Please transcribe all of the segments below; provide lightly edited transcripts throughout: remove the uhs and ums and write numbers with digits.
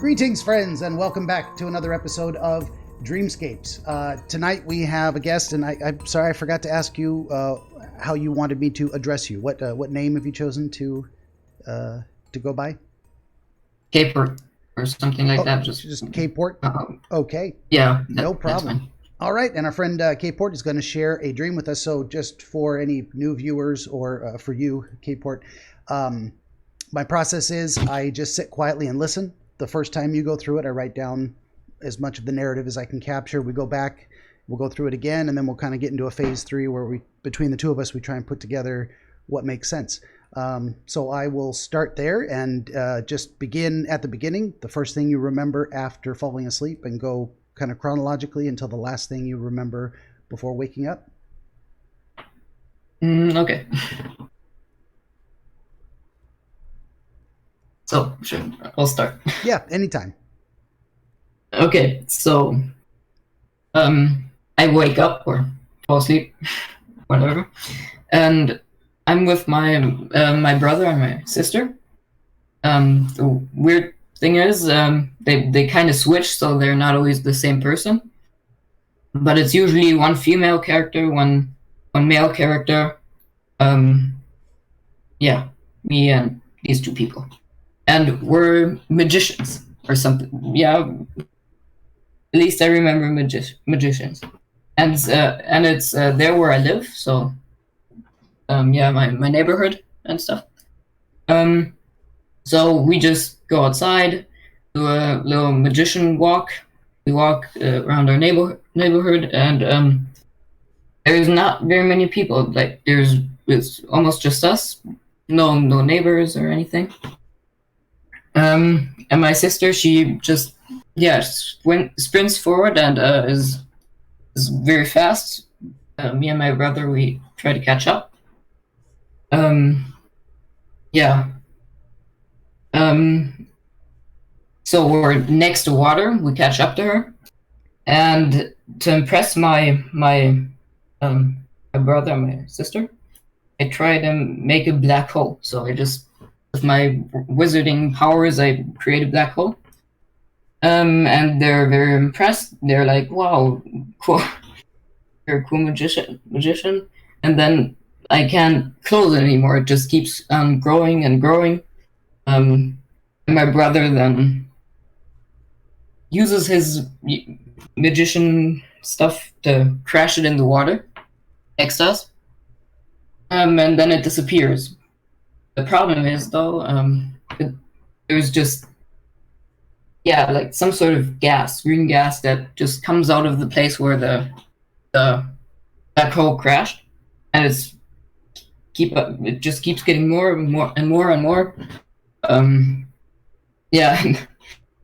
Greetings, friends, and welcome back to another episode of Dreamscapes. Tonight we have a guest, and I'm sorry I forgot to ask you how you wanted me to address you. What name have you chosen to go by? K-Port or something like that. Just K-Port? Okay. Yeah. No problem. All right, and our friend K-Port is going to share a dream with us. So just for any new viewers or for you, K-Port, my process is I just sit quietly and listen. The first time you go through it, I write down as much of the narrative as I can capture. We go back, we'll go through it again, and then we'll kind of get into a phase 3 where between the two of us, we try and put together what makes sense. So I will start there and just begin at the beginning, the first thing you remember after falling asleep, and go kind of chronologically until the last thing you remember before waking up. Okay. So, sure, I'll start. Yeah, anytime. Okay, so I wake up or fall asleep, whatever, and I'm with my my brother and my sister. The weird thing is, they kind of switch, so they're not always the same person. But it's usually one female character, one male character. Yeah, me and these two people. And we're magicians or something. Yeah, at least I remember magicians. And it's there where I live. So, yeah, my neighborhood and stuff. So we just go outside, do a little magician walk. We walk around our neighborhood, and there's not very many people. Like it's almost just us. No neighbors or anything. And my sister, she just sprints forward and is very fast. Me and my brother, we try to catch up. Yeah. So we're next to water. We catch up to her, and to impress my brother and my sister, I try to make a black hole. So I just, with my wizarding powers, I create a black hole. And they're very impressed. They're like, "Wow, cool! You're a cool magician." And then I can't close it anymore. It just keeps growing and growing. And my brother then uses his magician stuff to crash it in the water next to us. And then it disappears. The problem is, though, there's just, like some sort of green gas that just comes out of the place where the black hole crashed, and it just keeps getting more and more and more and more. Yeah,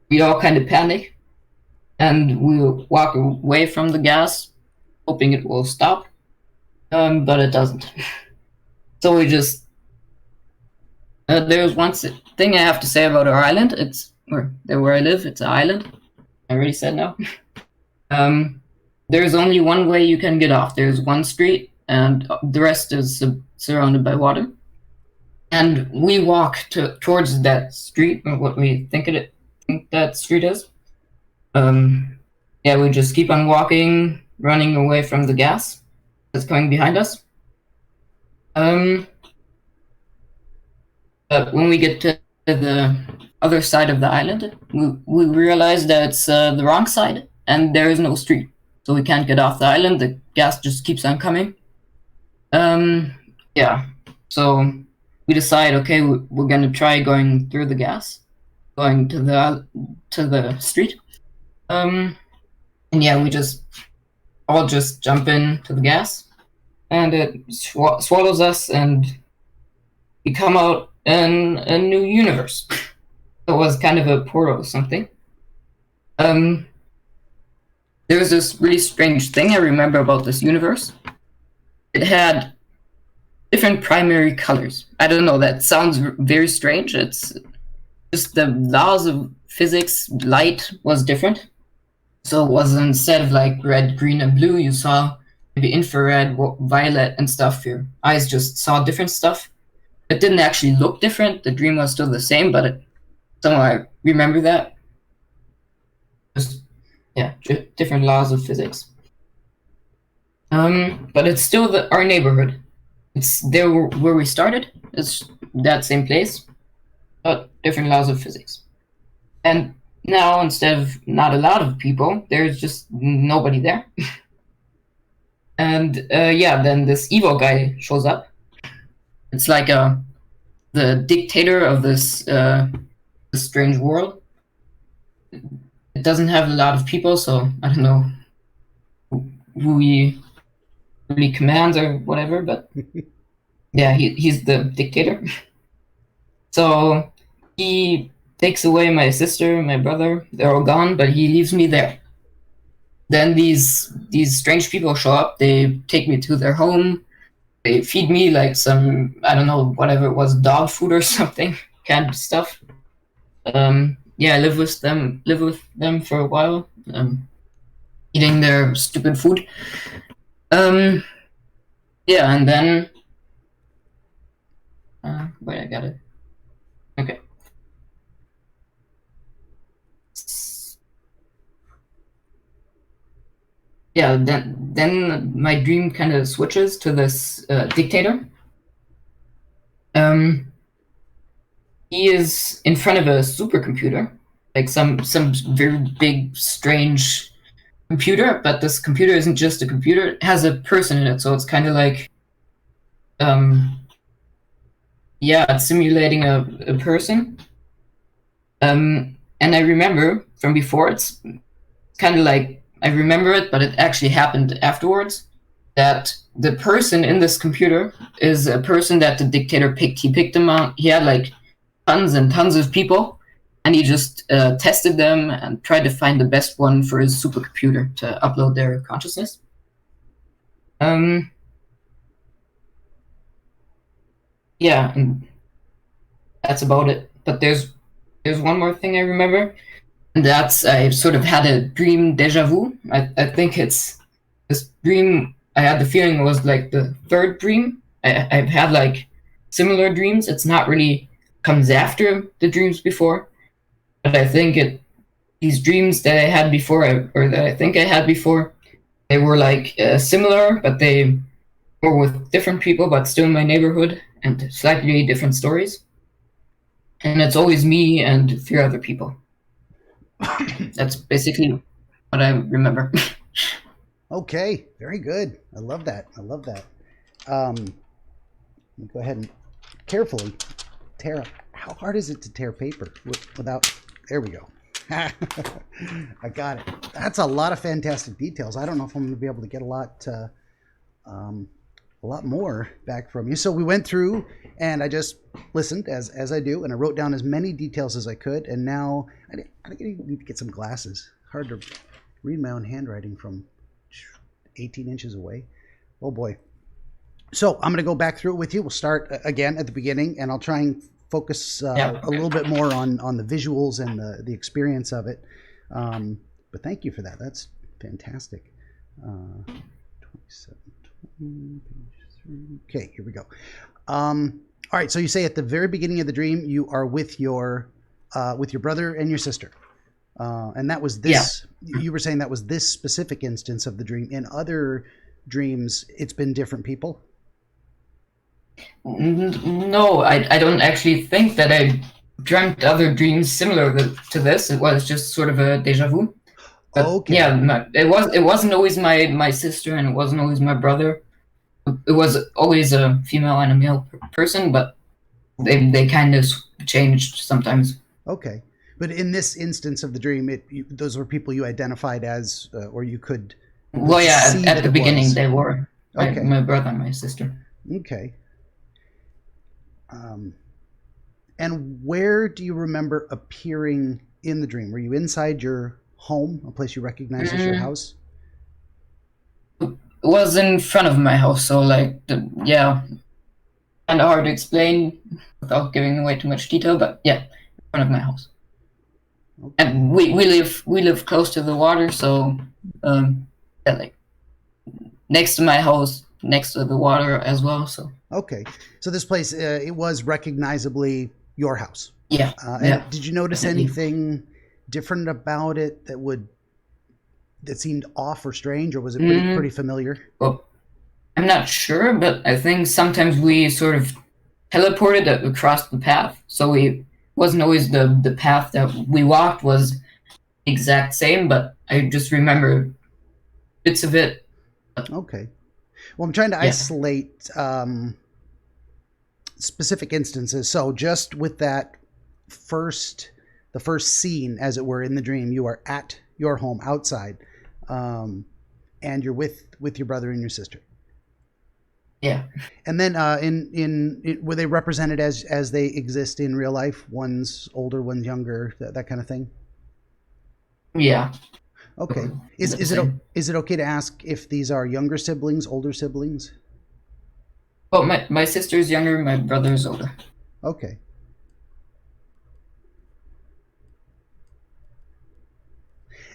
we all kind of panic, and we walk away from the gas, hoping it will stop, but it doesn't. So we just. There's one thing I have to say about our island. Where I live, it's an island. I already said no. There's only one way you can get off. There's one street, and the rest is surrounded by water. And we walk towards that street, or what we think that street is. We just keep on walking, running away from the gas that's coming behind us. But when we get to the other side of the island, we realize that it's the wrong side, and there is no street. So we can't get off the island. The gas just keeps on coming. So we decide, okay, we're going to try going through the gas, going to the street. We just all jump into the gas, and it swallows us, and we come out in a new universe. It was kind of a portal or something. There was this really strange thing I remember about this universe. It had different primary colors. I don't know, that sounds very strange. It's just the laws of physics, light was different. So it was, instead of like red, green, and blue, you saw maybe infrared, violet, and stuff. Your eyes just saw different stuff. It didn't actually look different. The dream was still the same, but somehow I remember that. Just different laws of physics. But it's still our neighborhood. It's there where we started. It's that same place, but different laws of physics. And now, instead of not a lot of people, there's just nobody there. And then this evil guy shows up. It's like the dictator of this strange world. It doesn't have a lot of people, so I don't know who he really commands or whatever, but yeah, he's the dictator. So he takes away my sister, my brother. They're all gone, but he leaves me there. Then these strange people show up. They take me to their home. They feed me like some, I don't know, whatever it was, dog food or something, kind of stuff. I live with them for a while, eating their stupid food. And then wait, I got it. Okay. Yeah, then my dream kind of switches to this dictator. He is in front of a supercomputer, like some very big, strange computer, but this computer isn't just a computer, it has a person in it, so it's kind of like it's simulating a person. And I remember from before, it's kind of like I remember it, but it actually happened afterwards, that the person in this computer is a person that the dictator picked. He picked them out. He had like tons and tons of people, and he just tested them and tried to find the best one for his supercomputer to upload their consciousness. And that's about it. But there's one more thing I remember, and that's I sort of had a dream deja vu. I think it's this dream. I had the feeling it was like the third dream. I've had like similar dreams. It's not really comes after the dreams before, but I think these dreams that I had before, or that I think I had before, they were like similar, but they were with different people, but still in my neighborhood, and slightly different stories. And it's always me and 3 other people. That's basically what I remember. Okay, very good. I love that. Let me go ahead and carefully tear up. How hard is it to tear paper without? There we go. I got it. That's a lot of fantastic details. I don't know if I'm going to be able to get a lot more back from you. So we went through, and I just listened as I do, and I wrote down as many details as I could. And now I need to get some glasses. Hard to read my own handwriting from 18 inches away. Oh boy. So I'm going to go back through it with you. We'll start again at the beginning, and I'll try and focus a little bit more on the visuals and the experience of it. But thank you for that. That's fantastic. 27. Okay, here we go. All right, so you say at the very beginning of the dream you are with your brother and your sister, and that was this. Yeah. You were saying that was this specific instance of the dream. In other dreams, it's been different people. No, I don't actually think that I dreamt other dreams similar to this. It was just sort of a deja vu. But okay. Yeah, it wasn't always my sister, and it wasn't always my brother. It was always a female and a male person, but they kind of changed sometimes. Okay, but in this instance of the dream, those were people you identified as, or you could. Well, yeah, at the beginning they were. Okay. My brother and my sister. Okay. And where do you remember appearing in the dream? Were you inside your home, a place you recognize as your house? It was in front of my house, so kind of hard to explain without giving away too much detail, but yeah, in front of my house. Okay. And we live close to the water, so next to my house, next to the water as well. So okay, so this place it was recognizably your house. Yeah. Did you notice anything different about it that seemed off or strange, or was it pretty familiar? Well, I'm not sure, but I think sometimes we sort of teleported across the path, so we wasn't always the path that we walked was exact same, but I just remember bits of it. Okay. Well, I'm trying to isolate specific instances. So just with the first scene, as it were, in the dream, you are at your home outside, and you're with your brother and your sister. Yeah. And then in were they represented as they exist in real life? One's older, one's younger, that kind of thing? Yeah. Okay. Is it okay to ask if these are younger siblings, older siblings? Oh, my sister's younger, my brother's older. Okay.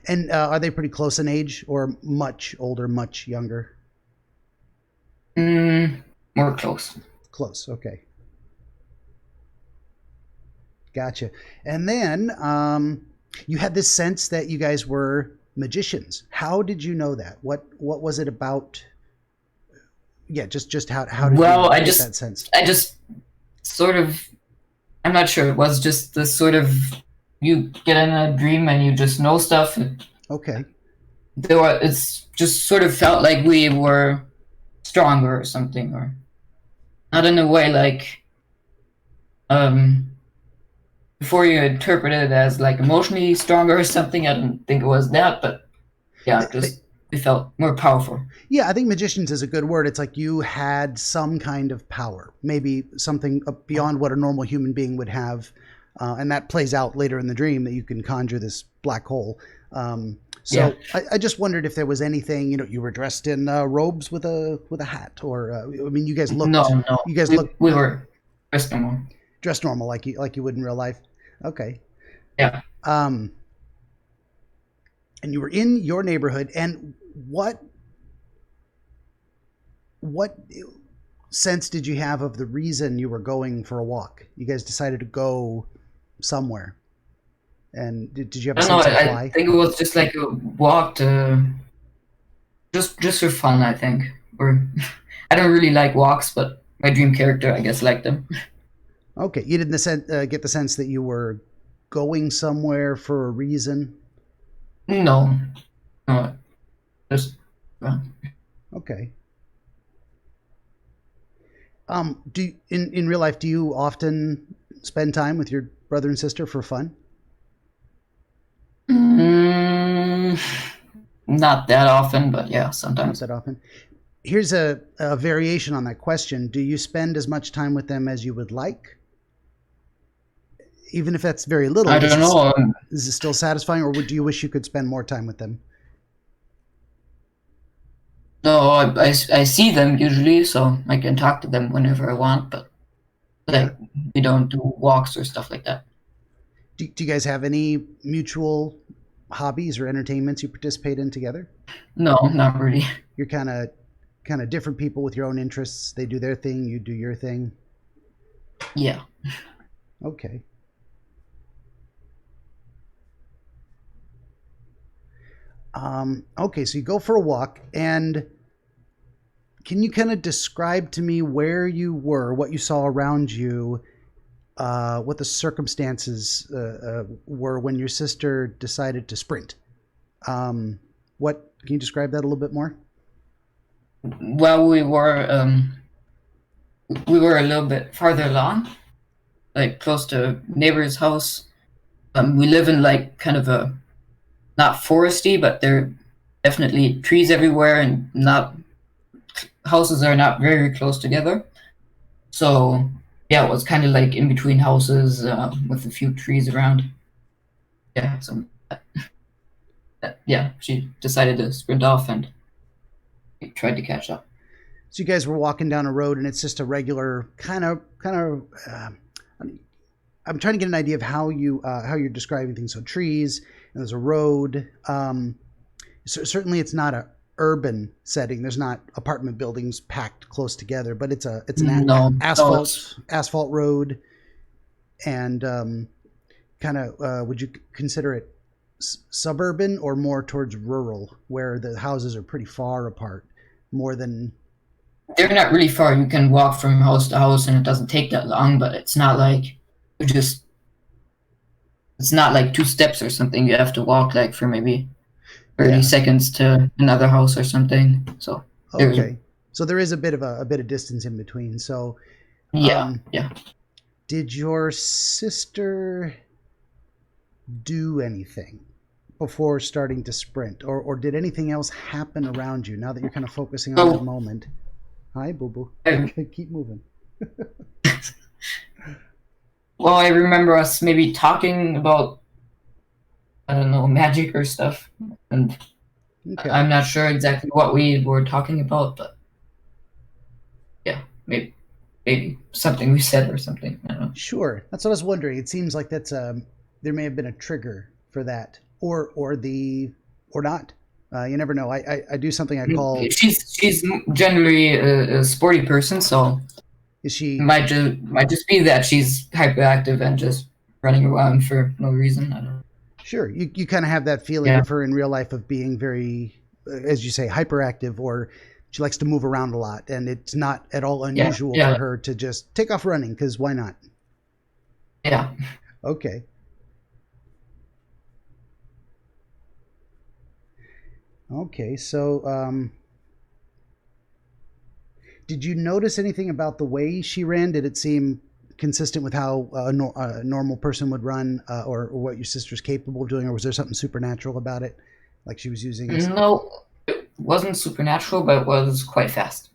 And are they pretty close in age, or much older, much younger? More close. Close, okay. Gotcha. And then you had this sense that you guys were magicians. How did you know that? What was it about? Yeah, just how did you get that sense? I just sort of, I'm not sure. It was just the sort of, you get in a dream and you just know stuff. Okay. It's just sort of felt like we were stronger or something, or not in a way like, before you interpret it as like emotionally stronger or something. I don't think it was that, but yeah, it felt more powerful. Yeah, I think magicians is a good word. It's like you had some kind of power, maybe something beyond what a normal human being would have, and that plays out later in the dream that you can conjure this black hole. I just wondered if there was anything, you were dressed in robes with a hat, or I mean, you guys looked. No. You guys looked. We were dressed normal. Dressed normal, like you would in real life. Okay. Yeah. And you were in your neighborhood, and what sense did you have of the reason you were going for a walk? You guys decided to go somewhere, and did you have a sense of why? I think it was just like a walk to just for fun, I think. Or I don't really like walks, but my dream character, I guess, liked them. Okay, you didn't get the sense that you were going somewhere for a reason? No, just okay. In real life, do you often spend time with your brother and sister for fun? Not that often, but yeah, sometimes. Not that often. Here's a variation on that question. Do you spend as much time with them as you would like? Even if that's very little, I don't know. Is it still satisfying, or do you wish you could spend more time with them? No, I see them usually, so I can talk to them whenever I want, but like we don't do walks or stuff like that. Do you guys have any mutual hobbies or entertainments you participate in together? No, not really. You're kind of different people with your own interests. They do their thing, you do your thing. Yeah. Okay. Okay, so you go for a walk, and can you kind of describe to me where you were, what you saw around you, what the circumstances were when your sister decided to sprint? Can you describe that a little bit more? Well, we were a little bit farther along, like close to neighbor's house. We live in like kind of a, not foresty, but there are definitely trees everywhere, and houses are not very close together. So yeah, it was kind of like in between houses with a few trees around. Yeah, so yeah, she decided to sprint off and tried to catch up. So you guys were walking down a road, and it's just a regular kind of. I'm trying to get an idea of how you're describing things. So trees, and there's a road. Certainly, it's not a urban setting. There's not apartment buildings packed close together, but it's an asphalt road, and would you consider it suburban or more towards rural, where the houses are pretty far apart, more than? They're not really far. You can walk from house to house, and it doesn't take that long. But it's not like you just. It's not like 2 steps or something. You have to walk like for maybe 30 seconds to another house or something. So okay, so there is a bit of distance in between. So yeah. Did your sister do anything before starting to sprint, or did anything else happen around you now that you're kind of focusing on that moment? Hi, boo boo. Keep moving. Well, I remember us maybe talking about, I don't know, magic or stuff, and I'm not sure exactly what we were talking about, but yeah, maybe something we said or something. I don't know. Sure, that's what I was wondering. It seems like that's there may have been a trigger for that, or not. You never know. I do something I call. She's generally a sporty person, so is she might just be that she's hyperactive and just running around for no reason. I don't know. Sure, you kind of have that feeling of her in real life of being very, as you say, hyperactive, or she likes to move around a lot, and it's not at all unusual for her to just take off running, because why not? Yeah. Okay. Okay, so did you notice anything about the way she ran? Did it seem consistent with how a normal person would run, or what your sister's capable of doing, or was there something supernatural about it, like she was using? No, it wasn't supernatural, but it was quite fast.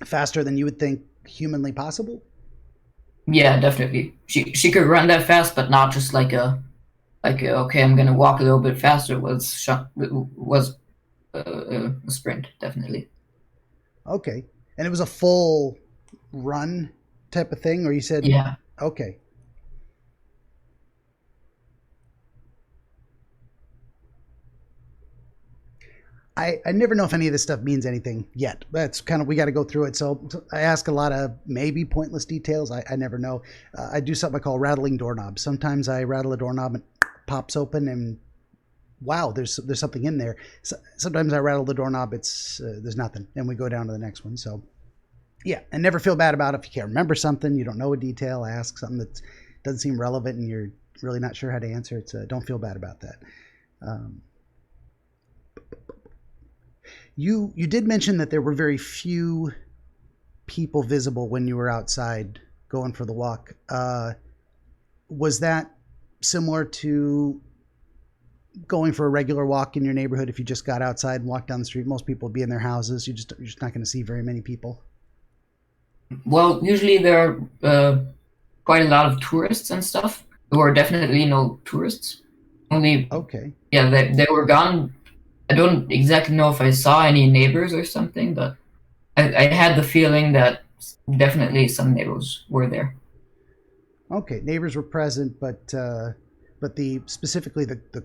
Faster than you would think humanly possible? Yeah, definitely. She could run that fast, but not just like okay, I'm gonna walk a little bit faster. It was a sprint, definitely. Okay, and it was a full run type of thing, or you said? Yeah. Okay. I never know if any of this stuff means anything yet. That's kind of, we got to go through it. So I ask a lot of maybe pointless details. I never know. I do something I call rattling doorknobs. Sometimes I rattle a doorknob and it pops open, and wow, there's something in there. Sometimes I rattle the doorknob, there's nothing, and we go down to the next one. So yeah, and never feel bad about it if you can't remember something, you don't know a detail, ask something that doesn't seem relevant, and you're really not sure how to answer it. So don't feel bad about that. You did mention that there were very few people visible when you were outside going for the walk. Was that similar to going for a regular walk in your neighborhood? If you just got outside and walked down the street, most people would be in their houses. You're just not going to see very many people. Well, usually there are quite a lot of tourists and stuff. There were definitely no tourists. Only yeah, they were gone. I don't exactly know if I saw any neighbors or something, but I had the feeling that definitely some neighbors were there. Okay, neighbors were present, but specifically the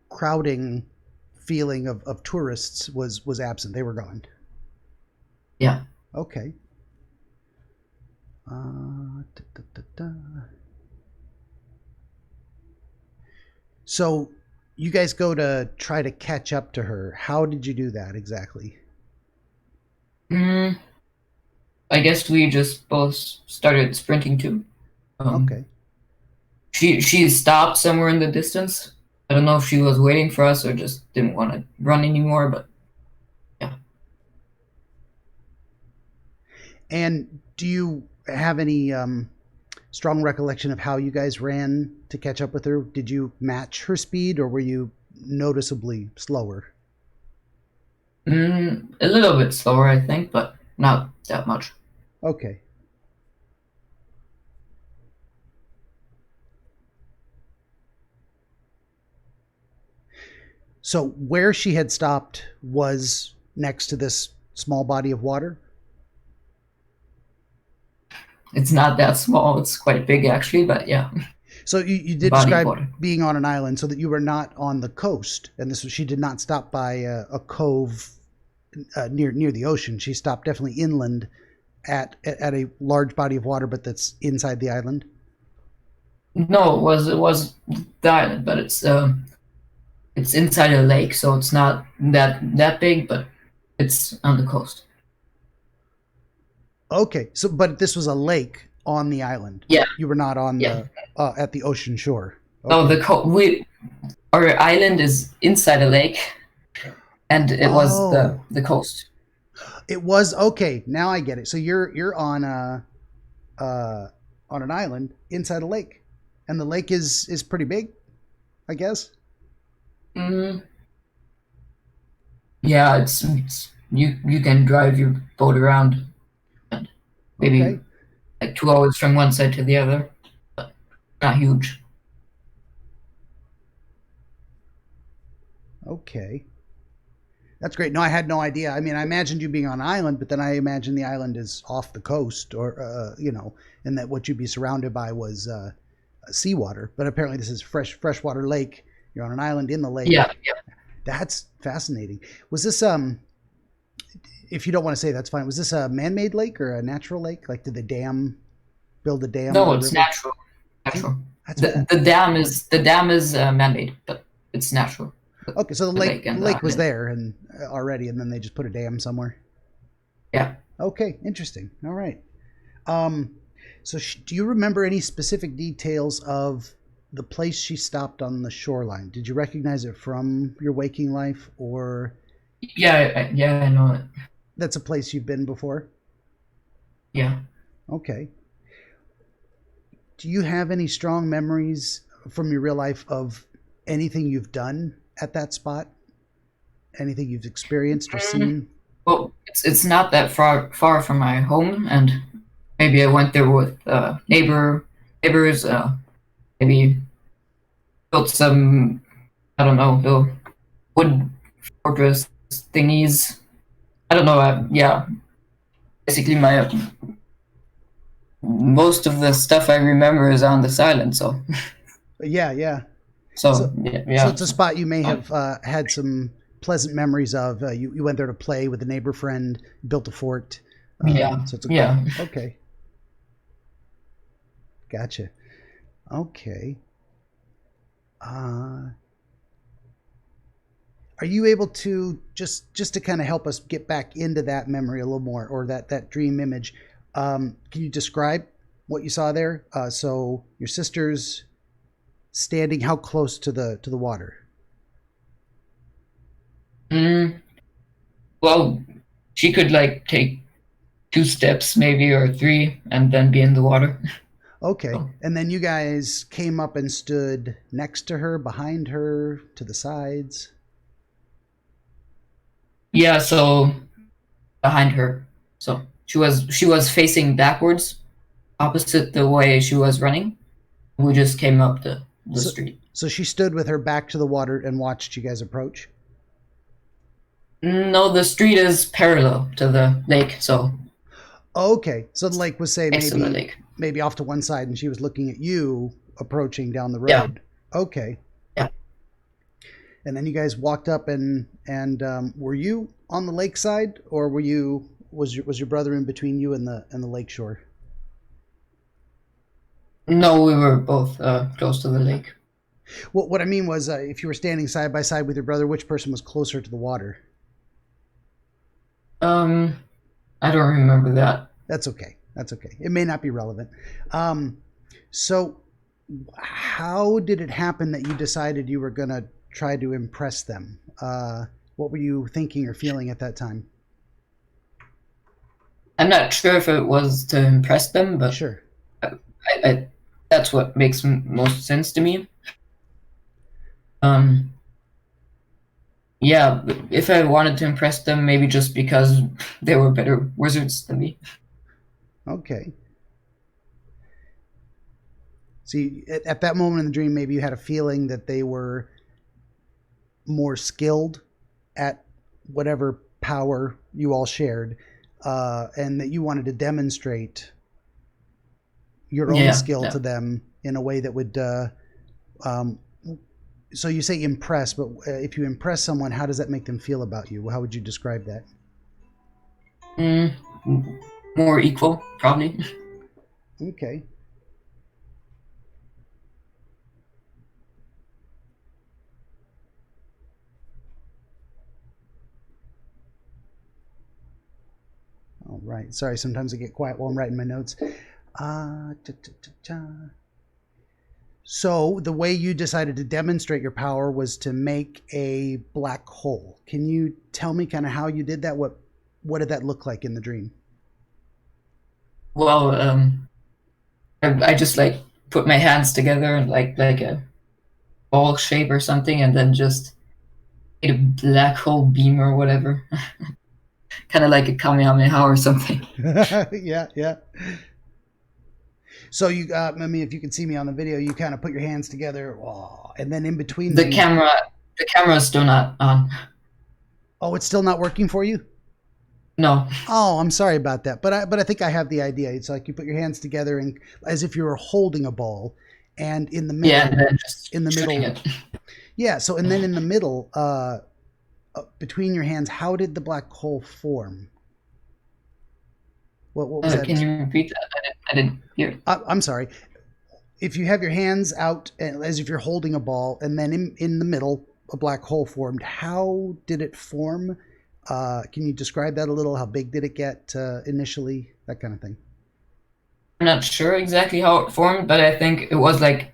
crowding feeling of tourists was absent. They were gone. Yeah. Okay. So you guys go to try to catch up to her. How did you do that exactly? I guess we just both started sprinting too. Okay. She stopped somewhere in the distance. I don't know if she was waiting for us or just didn't want to run anymore, but yeah. And do you have any strong recollection of how you guys ran to catch up with her? Did you match her speed, or were you noticeably slower? A little bit slower, I think, but not that much. Okay. So where she had stopped was next to this small body of water? It's not that small. It's quite big, actually, but yeah. So you did describe being on an island, so that you were not on the coast, and she did not stop by a cove near the ocean. She stopped definitely inland at a large body of water, but that's inside the island. No, it was the island, but it's inside a lake, so it's not that big, but it's on the coast. Okay, so but this was a lake on the island. Yeah, You were not on yeah. the at the ocean shore. No, Okay. we our island is inside a lake, and it was Oh, the coast. it was okay. Now I get it. So you're uh on an island inside a lake, and the lake is pretty big, I guess. Mm, yeah, it's you can drive your boat around, and maybe Okay. like 2 hours from one side to the other, but not huge. Okay. That's great. No, I had no idea. I mean, I imagined you being on an island, but then I imagined the island is off the coast, or and that what you'd be surrounded by was seawater. But apparently, this is freshwater lake. You're on an island in the Yeah, lake. yeah. That's fascinating. Was this If you don't want to say, that's fine. Was this a man-made lake or a natural lake? Like, did the dam build a dam on No, the it's river? natural. Natural. That's The dam is man-made, but it's natural. okay. So The lake the and the lake was island. there and already, and then they just put a dam somewhere. Yeah. Okay, interesting. All right. Um, so do you remember any specific details of the place she stopped on the shoreline? Did you recognize it from your waking life, or Yeah, yeah, I know it. that's a place you've been before? Yeah. Okay. Do you have any strong memories from your real life of anything you've done at that spot? Anything you've experienced or Mm, seen? well, it's not that far from my home, and maybe I went there with neighbors. Maybe built some, I don't know, the wood fortress thingies. I don't know. Yeah, basically my most of the stuff I remember is on this island. So Yeah, yeah. so So, yeah, so yeah. it's a spot you may Uh, have had some pleasant memories of. You went there to play with a neighbor friend, built a fort. yeah, So it's a yeah. okay. Gotcha. Okay. Uh, are you able to just to kind of help us get back into that memory a little more, or that dream image? Can you describe what you saw there? So your sister's standing how close to the water? Mm, well, she could like take 2 steps maybe or three and then be in the water. Okay. So And then you guys came up and stood next to her, behind her, to the sides. yeah, so behind her. So she was facing backwards, opposite the way she was running. We just came up the So street. so she stood with her back to the water and watched you guys approach. No, the street is parallel to the lake, so Okay. So the lake was, say, next to the lake. maybe off to one side, and she was looking at you approaching down the Yeah, road. Okay. yeah. And then you guys walked up, and were you on the lakeside, or was your brother in between you and the lake shore? No, we were both close to the lake. Well, what I mean was, if you were standing side by side with your brother, which person was closer to the water? Um, I don't remember that. That's okay. That's okay. It may not be relevant. Um, so, how did it happen that you decided you were going to try to impress them? What were you thinking or feeling at that time? I'm not sure if it was to impress them, but Sure. I that's what makes most sense to me. Um, yeah, if I wanted to impress them, maybe just because they were better wizards than me. Okay. See, at that moment in the dream, maybe you had a feeling that they were more skilled at whatever power you all shared, and that you wanted to demonstrate your own Yeah, skill yeah. to them in a way that would. Um, so you say impress, but if you impress someone, how does that make them feel about you? How would you describe that? Mm, more equal, probably. Okay. Right. Sorry, sometimes I get quiet while I'm writing my notes. So the way you decided to demonstrate your power was to make a black hole. Can you tell me kind of how you did that? What did that look like in the dream? Well, I just like put my hands together and like a ball shape or something, and then just made a black hole beam or whatever, kind of like a kamehameha or something. Yeah, yeah. So you, I mean, if you can see me on the video, you kind of put your hands together, and then in between The camera is still not on. Oh, it's still not working for you? No. Oh, I'm sorry about that. But I think I have the idea. It's like you put your hands together and as if you were holding a ball, and in the middle, Yeah, and then just in the shooting middle, it. yeah. So and then in the middle, between your hands, how did the black hole form? What was that? Can you repeat that? I didn't hear it. I'm sorry. If you have your hands out as if you're holding a ball, and then in the middle, a black hole formed, how did it form? Can you describe that a little? How big did it get initially? That kind of thing. I'm not sure exactly how it formed, but I think it was like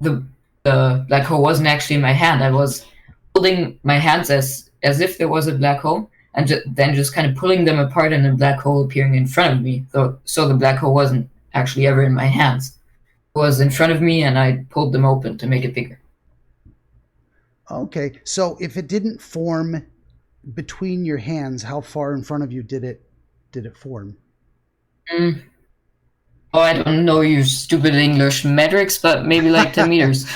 the black hole wasn't actually in my hand. I was holding my hands as if there was a black hole, and then just kind of pulling them apart, and a black hole appearing in front of me. So the black hole wasn't actually ever in my hands. It was in front of me, and I pulled them open to make it bigger. Okay, so if it didn't form between your hands, how far in front of you did it form? Oh, I don't know your stupid English metrics, but maybe like 10 meters.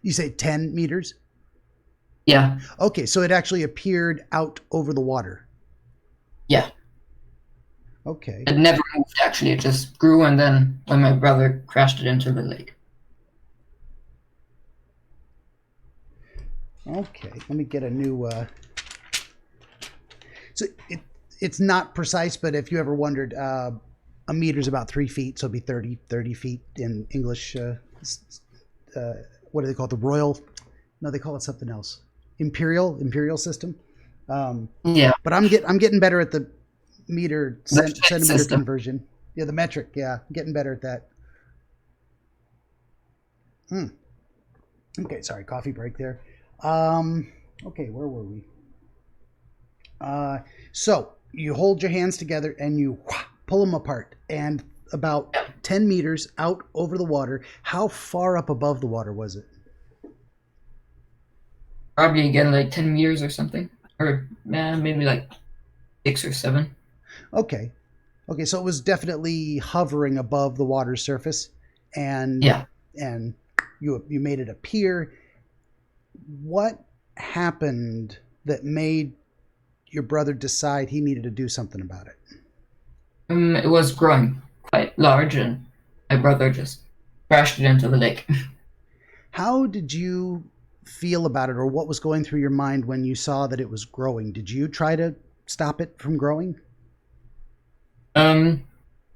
You say 10 meters? Yeah. Okay, so it actually appeared out over the water. Yeah. Okay. It never moved, actually. It just grew, and then when my brother crashed it into the lake. Okay, let me get a new... So it's not precise, but if you ever wondered, a meter is about 3 feet, so it'd be 30 feet in English. What do they call it? The royal? No, they call it something else. Imperial system. Yeah. But I'm getting better at the meter centimeter system. conversion. Yeah, the metric. Yeah, I'm getting better at that. Okay, sorry, coffee break there. Okay, where were we? So you hold your hands together and you pull them apart, and about 10 meters out over the water. How far up above the water was it? Probably again like 10 meters or something, or maybe like 6 or 7. Okay, so it was definitely hovering above the water's surface, and Yeah. and you made it appear. What happened that made your brother decide he needed to do something about it? It was growing quite large, and my brother just crashed it into the lake. How did you feel about it, or what was going through your mind when you saw that it was growing? Did you try to stop it from growing? I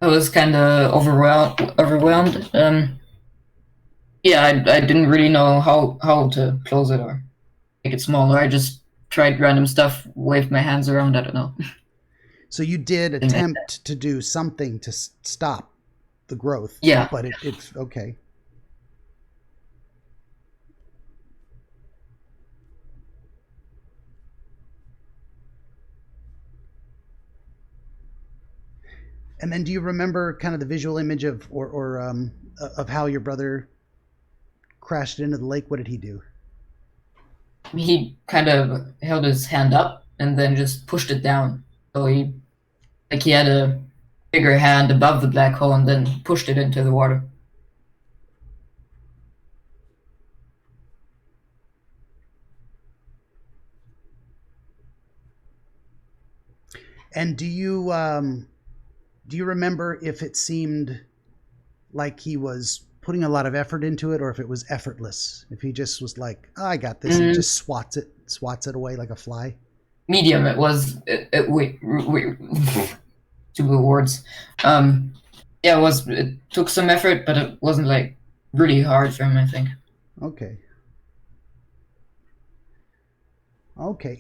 was kind of overwhelmed. Yeah, I didn't really know how to close it or make it smaller. I just tried random stuff, waved my hands around. I don't know. So you did attempt to do something to stop the growth. Yeah. But it's okay. And then do you remember kind of the visual image of how your brother crashed into the lake? What did he do? He kind of held his hand up and then just pushed it down. So he had a bigger hand above the black hole and then pushed it into the water. And do you remember if it seemed like he was putting a lot of effort into it, or if it was effortless? If he just was like, "Oh, I got this," and just swats it away like a fly? Medium. It was. Wait, two words. Yeah, it took some effort, but it wasn't like really hard for him, I think. Okay.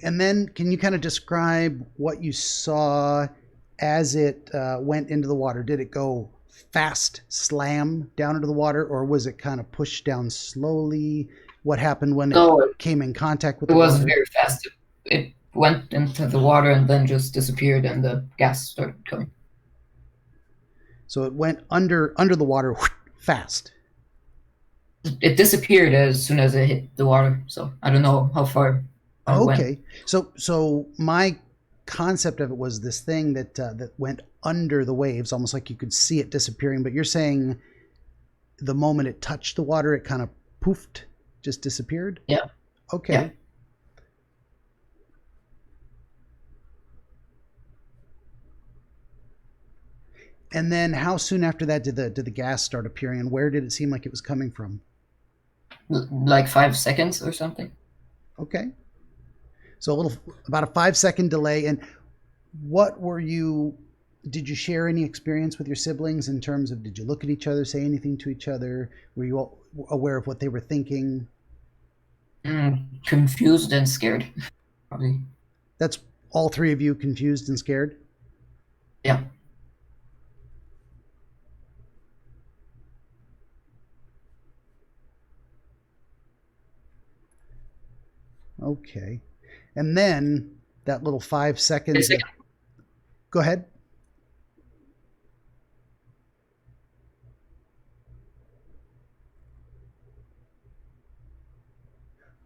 And then can you kind of describe what you saw as it went into the water, did it go fast slam down into the water, or was it kind of pushed down slowly? What happened when So it came in contact with it the was water? very fast. It went into the water and then just disappeared, and the gas started coming. So it went under the water fast. It disappeared as soon as it hit the water. So I don't know how far it went. Okay. So my concept of it was this thing that went under the waves, almost like you could see it disappearing. But you're saying the moment it touched the water, it kind of poofed, just disappeared? Yeah. Okay. Yeah. And then how soon after that did the gas start appearing, and where did it seem like it was coming from? Like 5 seconds or something. Okay. So about a 5-second delay. And did you share any experience with your siblings in terms of, did you look at each other, say anything to each other? Were you all aware of what they were thinking? Confused and scared, probably. That's all three of you confused and scared? Yeah. Okay. And then that little 5 seconds. Go ahead.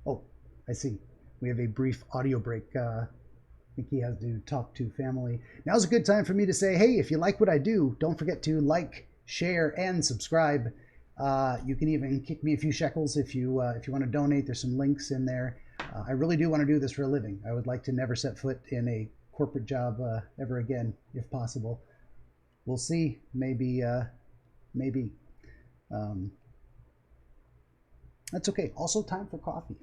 Oh, I see. We have a brief audio break. I think he has to talk to family. Now's a good time for me to say, hey, if you like what I do, don't forget to like, share, and subscribe. You can even kick me a few shekels if you want to donate. There's some links in there. I really do want to do this for a living. I would like to never set foot in a corporate job ever again, if possible. We'll see. Maybe. That's okay. Also, time for coffee.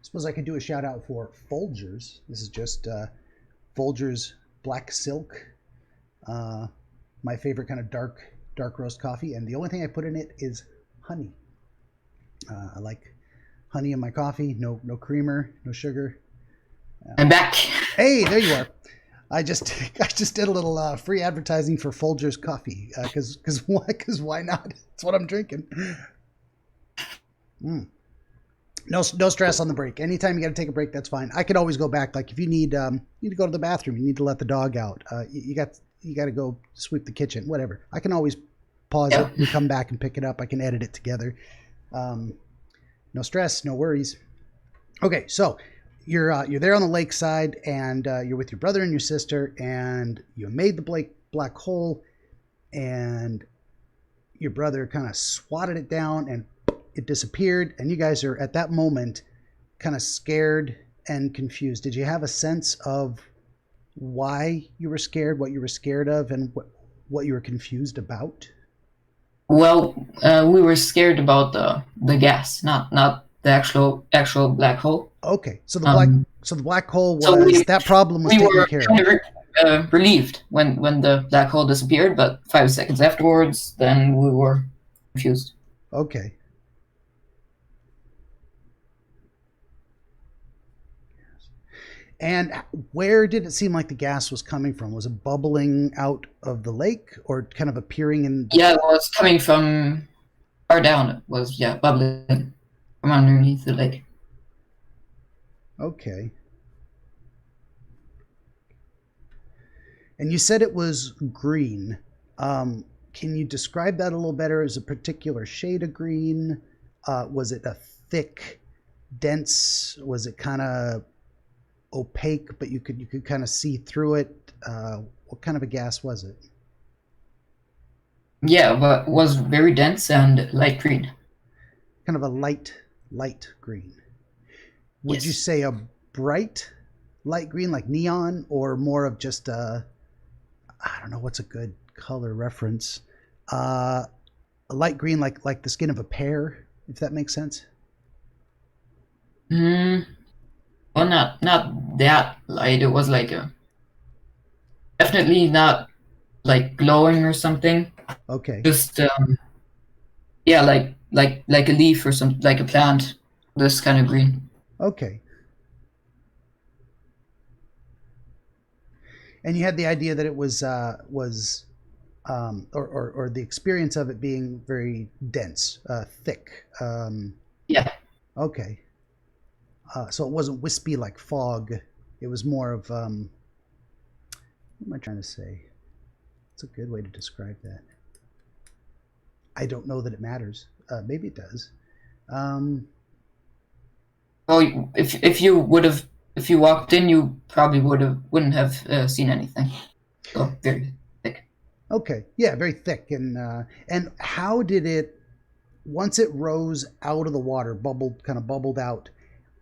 Suppose I could do a shout out for Folgers. This is just Folgers Black Silk. My favorite kind of dark roast coffee, and the only thing I put in it is honey. I like honey in my coffee. No creamer, no sugar. I'm back. Hey, there you are. I just did a little free advertising for Folgers coffee because why not? It's what I'm drinking. No stress on the break. Anytime you got to take a break, that's fine. I could always go back. Like if you need to go to the bathroom, you need to let the dog out. You got to go sweep the kitchen, whatever. I can always pause it and come back and pick it up. I can edit it together. No stress, no worries. Okay, so you're there on the lakeside, and you're with your brother and your sister, and you made the black hole, and your brother kind of swatted it down, and it disappeared, and you guys are at that moment kind of scared and confused. Did you have a sense of why you were scared, what you were scared of, and what you were confused about? Well, we were scared about the gas, not the actual black hole. Okay, so the black hole was that problem was taken care of. We were relieved when the black hole disappeared, but 5 seconds afterwards, then we were confused. Okay. And where did it seem like the gas was coming from? Was it bubbling out of the lake or kind of appearing in? Yeah, it was coming from far down. It was, bubbling from underneath the lake. Okay. And you said it was green. Can you describe that a little better? Is a particular shade of green? Was it a thick, dense? Was it kind of opaque, but you could kind of see through it? What kind of a gas was it? Yeah, but it was very dense and light green. Kind of a light green. Would you say a bright light green, like neon, or more of just I don't know, what's a good color reference? A light green, like the skin of a pear, if that makes sense. Well, not that light. It was like definitely not like glowing or something. Okay. Just like like a leaf or something, like a plant. This kind of green. Okay. And you had the idea that it was or the experience of it being very dense, thick. Yeah. Okay. So it wasn't wispy like fog. It was more of what am I trying to say? It's a good way to describe that. I don't know that it matters. Maybe it does. Well, if you walked in, you probably wouldn't have seen anything. So very thick. Okay. Yeah, very thick. And how did it, once it rose out of the water, bubbled out,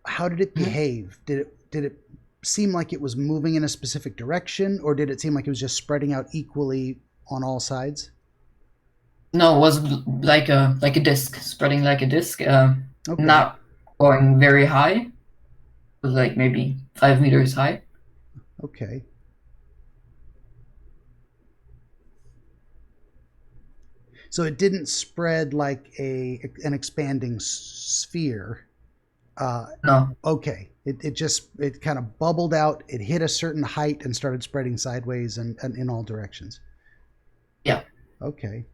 how did it behave? Did it seem like it was moving in a specific direction, or did it seem like it was just spreading out equally on all sides? No, it was like a disc, spreading like a disc. Okay. Not going very high. It was like maybe 5 meters high. Okay. So it didn't spread like an expanding sphere. No. Okay. It kind of bubbled out. It hit a certain height and started spreading sideways and in all directions. Yeah. Okay.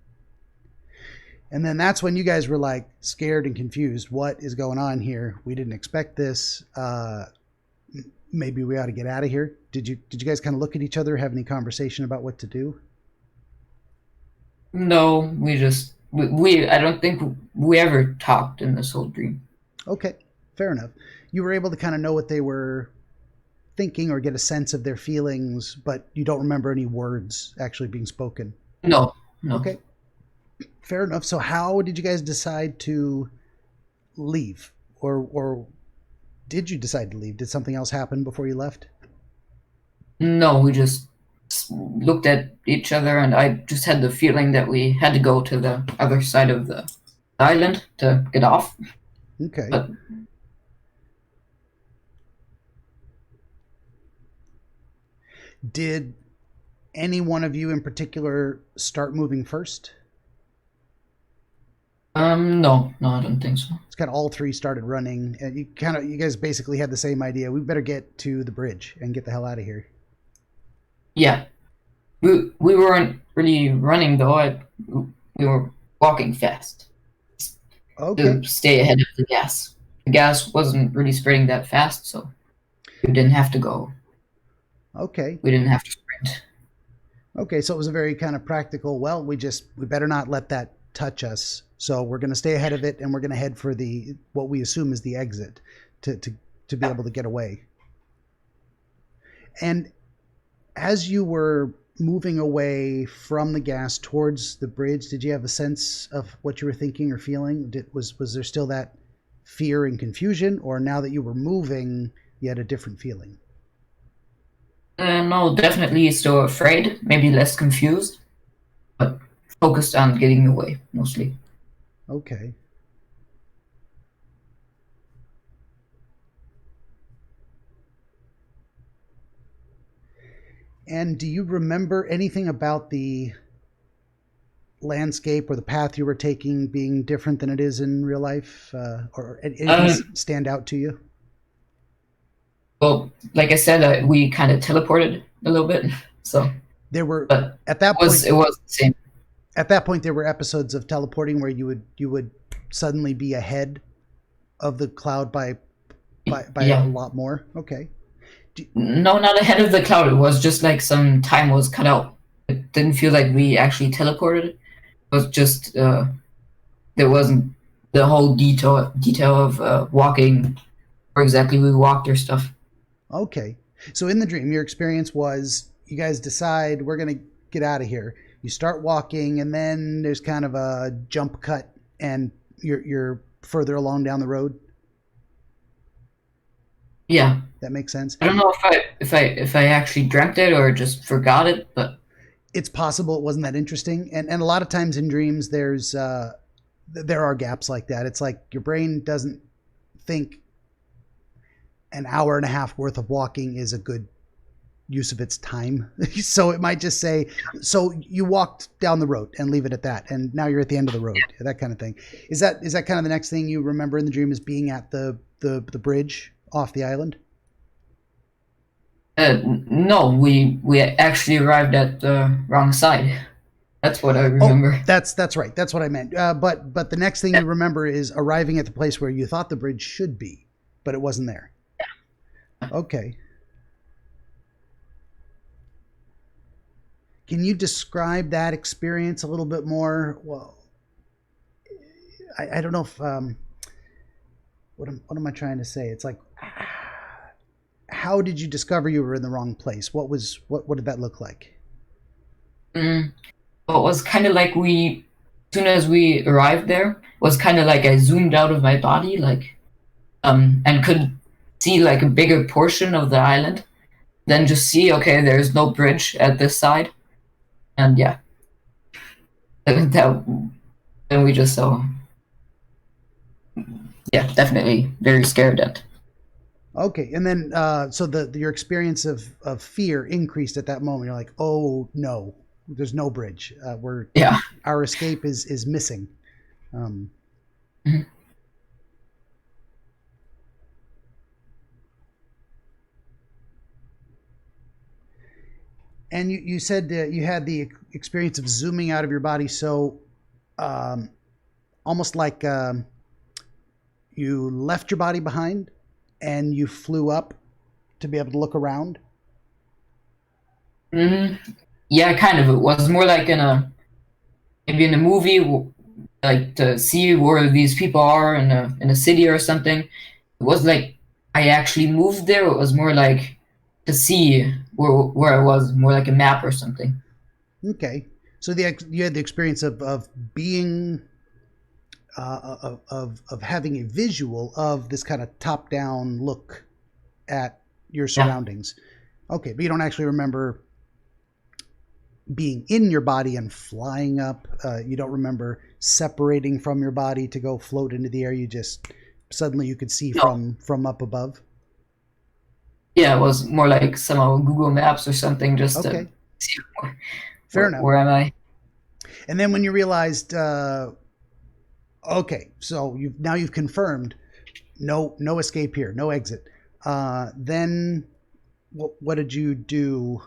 And then that's when you guys were like scared and confused. What is going on here? We didn't expect this. Maybe we ought to get out of here. Did you guys kind of look at each other, have any conversation about what to do? No, we I don't think we ever talked in this whole dream. Okay, fair enough. You were able to kind of know what they were thinking or get a sense of their feelings, but you don't remember any words actually being spoken. No. Okay, fair enough. So how did you guys decide to leave? Or did you decide to leave? Did something else happen before you left? No, we just looked at each other, and I just had the feeling that we had to go to the other side of the island to get off. Okay. But did any one of you in particular start moving first? no, I don't think so. It's kind of all three started running, and you guys basically had the same idea. We better get to the bridge and get the hell out of here. Yeah. We weren't really running though. We were walking fast Okay. to stay ahead of the gas. The gas wasn't really spreading that fast, so we didn't have to go. Okay. We didn't have to sprint. Okay, so it was a very kind of practical, well, we better not let that touch us. So we're going to stay ahead of it, and we're going to head for what we assume is the exit to be able to get away. And as you were moving away from the gas towards the bridge, did you have a sense of what you were thinking or feeling? Was there still that fear and confusion, or now that you were moving, you had a different feeling? No, definitely still afraid, maybe less confused, but focused on getting away mostly. Okay. And do you remember anything about the landscape or the path you were taking being different than it is in real life? Or anything stand out to you? Well, like I said, we kind of teleported a little bit, so There were but at that point. it was the same. At that point, there were episodes of teleporting where you would suddenly be ahead of the cloud by Yeah. a lot more. Okay. No, not ahead of the cloud. It was just like some time was cut out. It didn't feel like we actually teleported. It was just there wasn't the whole detail of walking, or exactly we walked or stuff. Okay. So in the dream, your experience was you guys decide we're going to get out of here. You start walking, and then there's kind of a jump cut, and you're further along down the road. Yeah, That makes sense. I don't know if I actually dreamt it or just forgot it, but It's possible it wasn't that interesting, and a lot of times in dreams there are gaps like that. It's like your brain doesn't think an hour and a half worth of walking is a good use of its time. So it might just say, so you walked down the road and leave it at that, and now you're at the end of the road, that kind of thing. Is that kind of the next thing you remember in the dream, is being at the bridge off the island? No, we actually arrived at the wrong side. That's what I remember. Oh, that's right. That's what I meant. But the next thing you remember is arriving at the place where you thought the bridge should be, but it wasn't there. Okay. Can you describe that experience a little bit more? Well, I don't know if what am I trying to say? It's like, how did you discover you were in the wrong place? What did that look like? It was kind of like as soon as we arrived there, was kind of like I zoomed out of my body, like, and could see like a bigger portion of the island, then just see, okay, there's no bridge at this side, and yeah, then we just saw, yeah, definitely very scared at. Okay, and then so your experience of fear increased at that moment. You're like, oh no, there's no bridge. Our escape is missing. Mm-hmm. And you said you had the experience of zooming out of your body, so almost like you left your body behind and you flew up to be able to look around. Yeah, kind of. It was more like maybe in a movie, like to see where these people are in a city or something. It was like I actually moved there. It was more like to see where I was, more like a map or something. Okay, so you had the experience of being of having a visual of this kind of top down look at your surroundings. Yeah. Okay, but you don't actually remember being in your body and flying up. You don't remember separating from your body to go float into the air. You just suddenly you could see from up above. Yeah, it was more like somehow Google Maps or something, just to see Fair enough. Where am I? And then when you realized, okay, so you've confirmed no escape here, no exit. Then what did you do?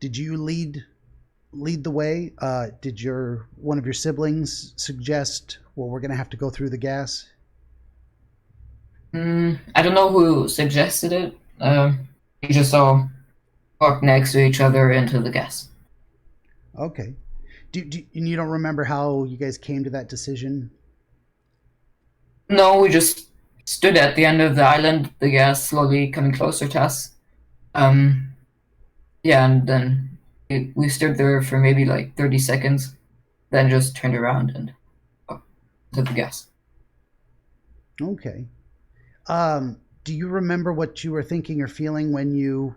Did you lead the way? Did one of your siblings suggest, well, we're going to have to go through the gas? I don't know who suggested it. We just all walked next to each other into the gas. Okay. And you don't remember how you guys came to that decision? No, we just stood at the end of the island, the gas slowly coming closer to us. Yeah, and then we stood there for maybe like 30 seconds, then just turned around and took the gas. Okay. Do you remember what you were thinking or feeling when you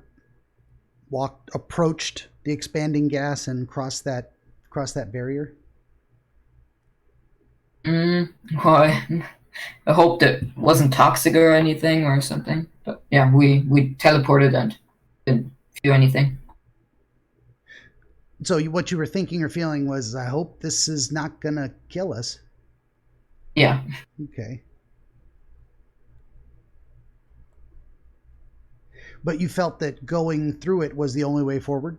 approached the expanding gas and crossed that barrier? Well, I hoped it wasn't toxic or anything or something. But yeah, we teleported and didn't feel anything. So what you were thinking or feeling was, I hope this is not gonna kill us. Yeah. Okay. But you felt that going through it was the only way forward?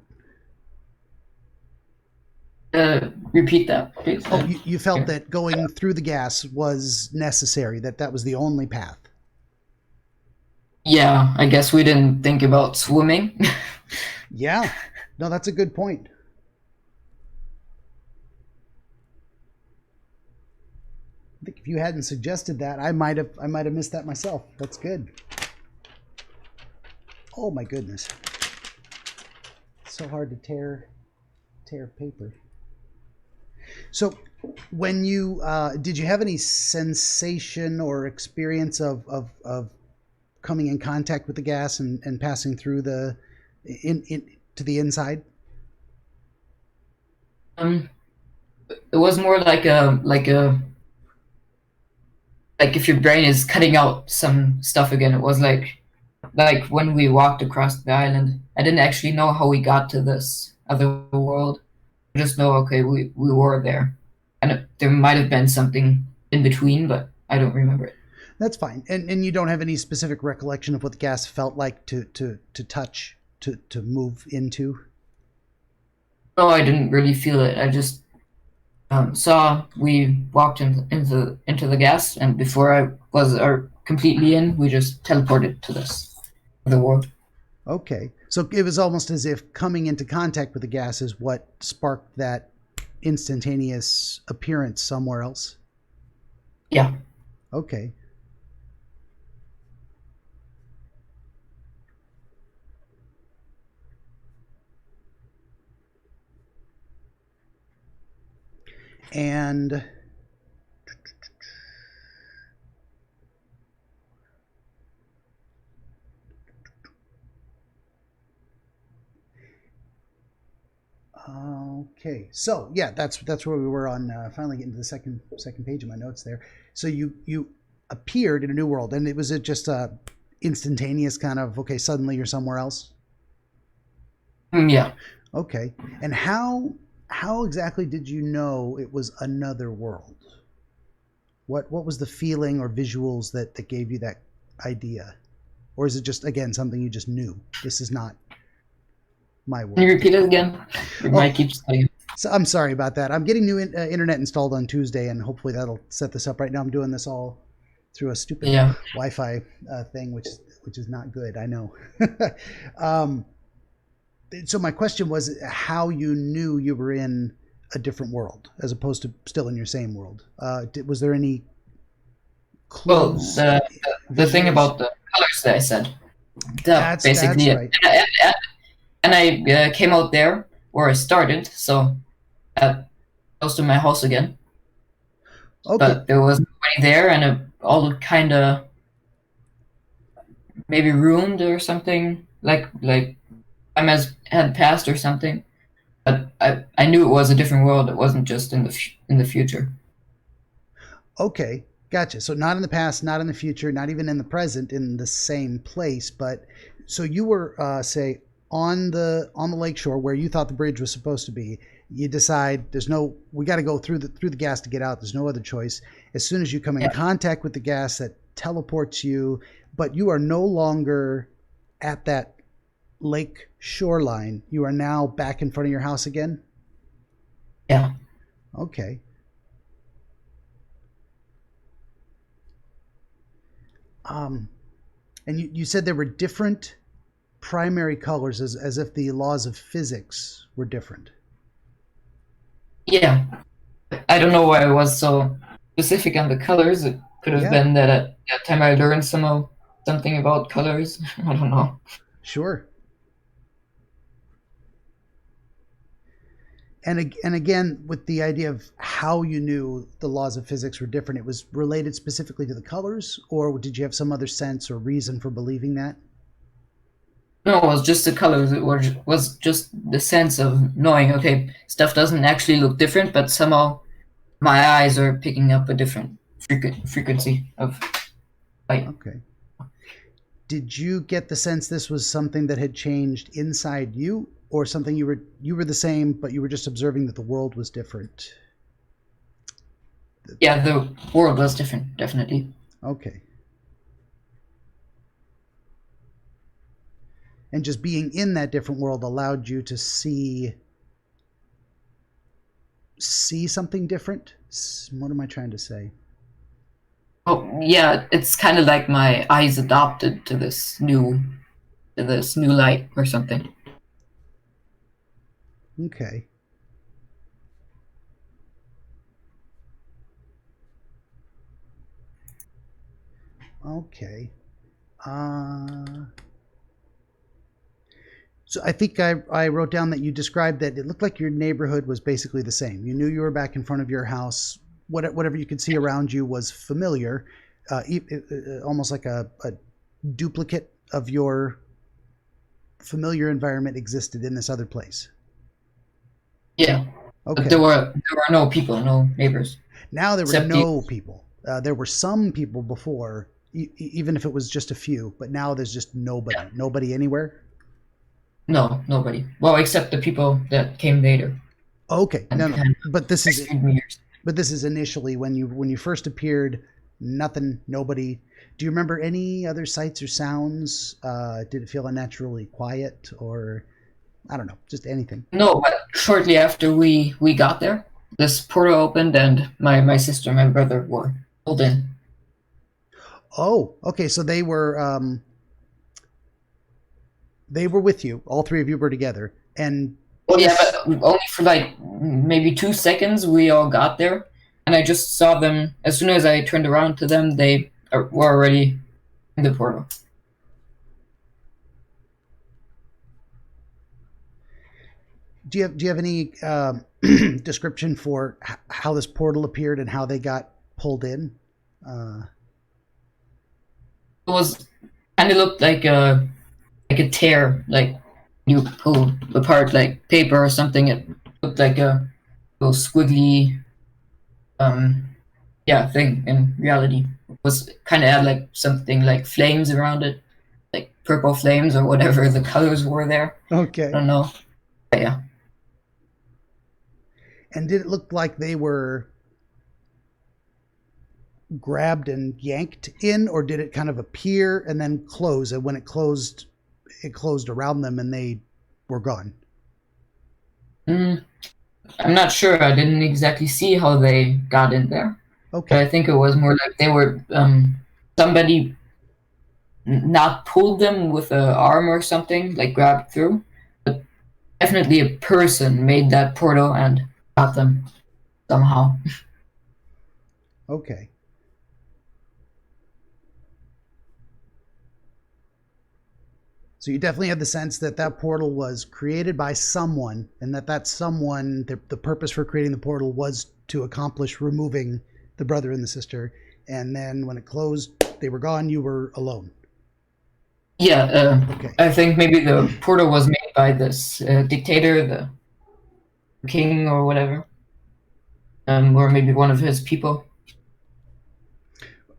Repeat that, please. Oh, you felt that going through the gas was necessary, that was the only path? Yeah, I guess we didn't think about swimming. Yeah. No, that's a good point. I think if you hadn't suggested that, I might have missed that myself. That's good. Oh my goodness. It's so hard to tear paper. So when you did you have any sensation or experience of coming in contact with the gas and passing through to the inside? It was more like if your brain is cutting out some stuff again. It was like like when we walked across the island, I didn't actually know how we got to this other world. I just know, okay, we were there. And there might have been something in between, but I don't remember it. That's fine. And you don't have any specific recollection of what the gas felt like to touch, to move into? No, I didn't really feel it. I just saw we walked into the gas, and before I was completely in, we just teleported to this other world. Okay. So it was almost as if coming into contact with the gas is what sparked that instantaneous appearance somewhere else? Yeah. Okay. And okay, so yeah, that's where we were on. Finally, getting to the second page of my notes there. So you appeared in a new world, and was it just a instantaneous kind of, okay, suddenly you're somewhere else? Yeah. Okay, and how exactly did you know it was another world? What was the feeling or visuals that gave you that idea, or is it just again something you just knew? This is not my world. Can you repeat it again? Your mic keeps saying. So I'm sorry about that. I'm getting new internet installed on Tuesday, and hopefully that'll set this up. Right now, I'm doing this all through a stupid Wi-Fi thing, which is not good. I know. So my question was how you knew you were in a different world as opposed to still in your same world. Was there any clues? Well, the thing about the colors that I said, that's basically that's it. right. And I came out there where I started, so close to my house again. Okay. But there was nobody there, and it all looked kind of maybe ruined or something, like time had passed or something. But I knew it was a different world. It wasn't just in the future. Okay, gotcha. So not in the past, not in the future, not even in the present, in the same place. But so you were, say, on the lakeshore where you thought the bridge was supposed to be. You decide we got to go through the gas to get out. There's no other choice. As soon as you come in contact with the gas, that teleports you, but you are no longer at that lake shoreline. You are now back in front of your house again. Yeah. Okay. And you said there were different primary colors, as if the laws of physics were different. Yeah. I don't know why I was so specific on the colors. It could have been that at that time I learned something about colors. I don't know. Sure. And again, with the idea of how you knew the laws of physics were different, it was related specifically to the colors, or did you have some other sense or reason for believing that? No, it was just the colors. It was just the sense of knowing, okay, stuff doesn't actually look different, but somehow my eyes are picking up a different frequency of light. Okay. Did you get the sense this was something that had changed inside you, or something you were the same, but you were just observing that the world was different? Yeah, the world was different, definitely. Okay. And just being in that different world allowed you to see something different? What am I trying to say? Oh, yeah, it's kind of like my eyes adopted to this new light or something. Okay. Okay. So I think I wrote down that you described that it looked like your neighborhood was basically the same. You knew you were back in front of your house. Whatever you could see around you was familiar, almost like a duplicate of your familiar environment existed in this other place. Yeah. Okay. But there were no people, no neighbors. Now there were no people. There were some people before. even if it was just a few, but now there's just nobody anywhere. No, nobody. Well, except the people that came later. Okay, And no, kind but this is of years. but this is initially when you first appeared. Nothing, nobody. Do you remember any other sights or sounds? Did it feel unnaturally quiet, or I don't know, just anything? No, but shortly after we got there, this portal opened and my sister and my brother were pulled in. Oh, okay. So they were with you. All three of you were together, and Well, yeah, just but only for like maybe 2 seconds we all got there, and I just saw them as soon as I turned around to them. They were already in the portal. do you have any description for how this portal appeared and how they got pulled in? It was kind of looked like a tear, like you pull apart like paper or something. It looked like a little squiggly thing. In reality, it was kind of had like something like flames around it, like purple flames or whatever the colors were there. Okay. I don't know, but yeah. And did it look like they were grabbed and yanked in, or did it kind of appear and then close? And when it closed around them and they were gone? I'm not sure. I didn't exactly see how they got in there. Okay. But I think it was more like they were somebody not pulled them with an arm or something, like grabbed through, but definitely a person made that portal and got them somehow. Okay. So you definitely had the sense that that portal was created by someone, and that someone, the purpose for creating the portal was to accomplish removing the brother and the sister. And then when it closed, they were gone. You were alone. Yeah, Okay. I think maybe the portal was made by this dictator, the king or whatever, or maybe one of his people.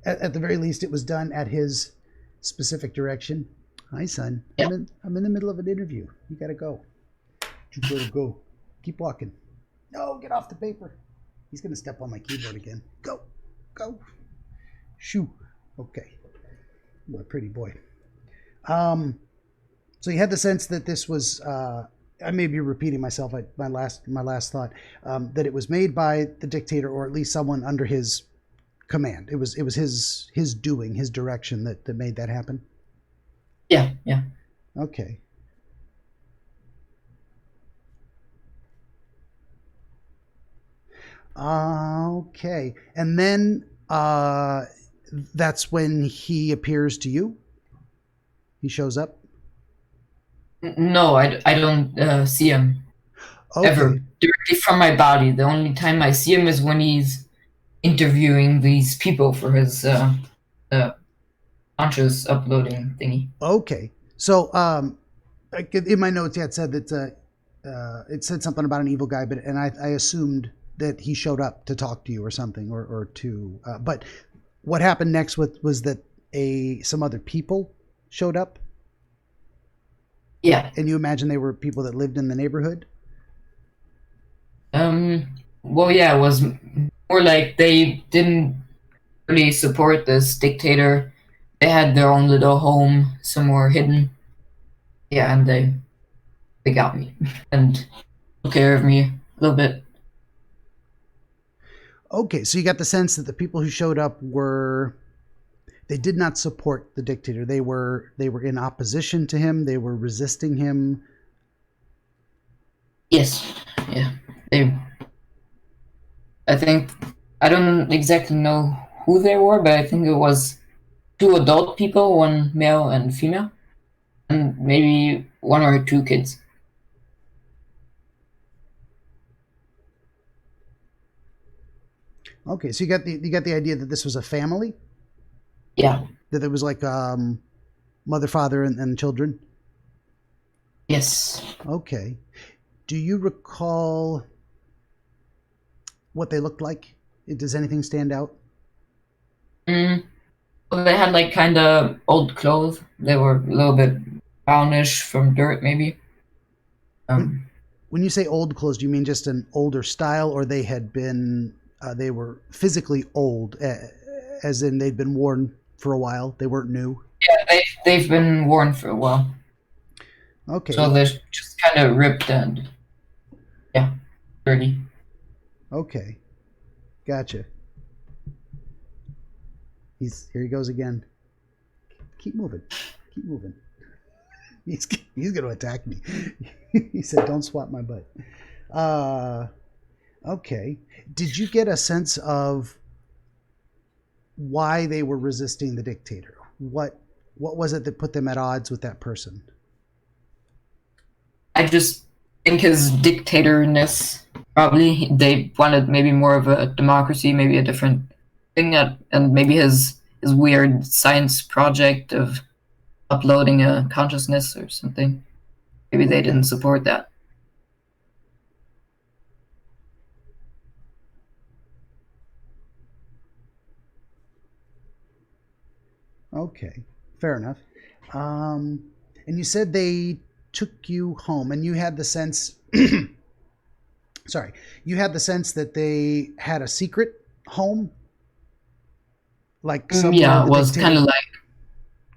At the very least, it was done at his specific direction. Hi, son. Yeah. I'm in the middle of an interview. You gotta go. You better go. Keep walking. No, get off the paper. He's gonna step on my keyboard again. Go. Shoo. Okay. What a pretty boy. So you had the sense that this was. I may be repeating myself. My last thought that it was made by the dictator, or at least someone under his command. It was his doing, his direction that made that happen. Yeah. Okay. Okay. And then that's when he appears to you. He shows up. No, I don't see him ever directly from my body. The only time I see him is when he's interviewing these people for his conscious uploading thingy. Okay. So in my notes, it said that it said something about an evil guy, and I assumed that he showed up to talk to you or something, or to. But what happened next was that some other people showed up. Yeah. And you imagine they were people that lived in the neighborhood? Well, yeah, it was more like they didn't really support this dictator. They had their own little home somewhere hidden. Yeah, and they got me and took care of me a little bit. Okay, so you got the sense that the people who showed up they did not support the dictator. They were in opposition to him. They were resisting him. Yes. Yeah. I think I don't exactly know who they were, but I think it was 2 adult people, 1 male and female, and maybe 1 or 2 kids. Okay, so you got the idea that this was a family? Yeah. That there was like mother, father, and children? Yes. Okay. Do you recall what they looked like? Does anything stand out? Well, they had like kind of old clothes. They were a little bit brownish from dirt, maybe. When, Um, when you say old clothes, do you mean just an older style, or they were physically old, as in they'd been worn for a while? They weren't new. yeah, they've been worn for a while, Okay, so they're just kind of ripped and yeah, dirty. okay, gotcha. Here he goes again. Keep moving, keep moving. He's going to attack me. He said, "Don't swat my butt." Uh, okay. Did you get a sense of why they were resisting the dictator? What was it that put them at odds with that person? I just think his dictatorness, probably they wanted maybe more of a democracy, maybe a different thing, and maybe his weird science project of uploading a consciousness or something. Maybe they didn't support that. Okay, fair enough. And you said they took you home, and you had the sense. Sorry, you had the sense that they had a secret home, like somewhere Yeah, it the was kind dictator. of like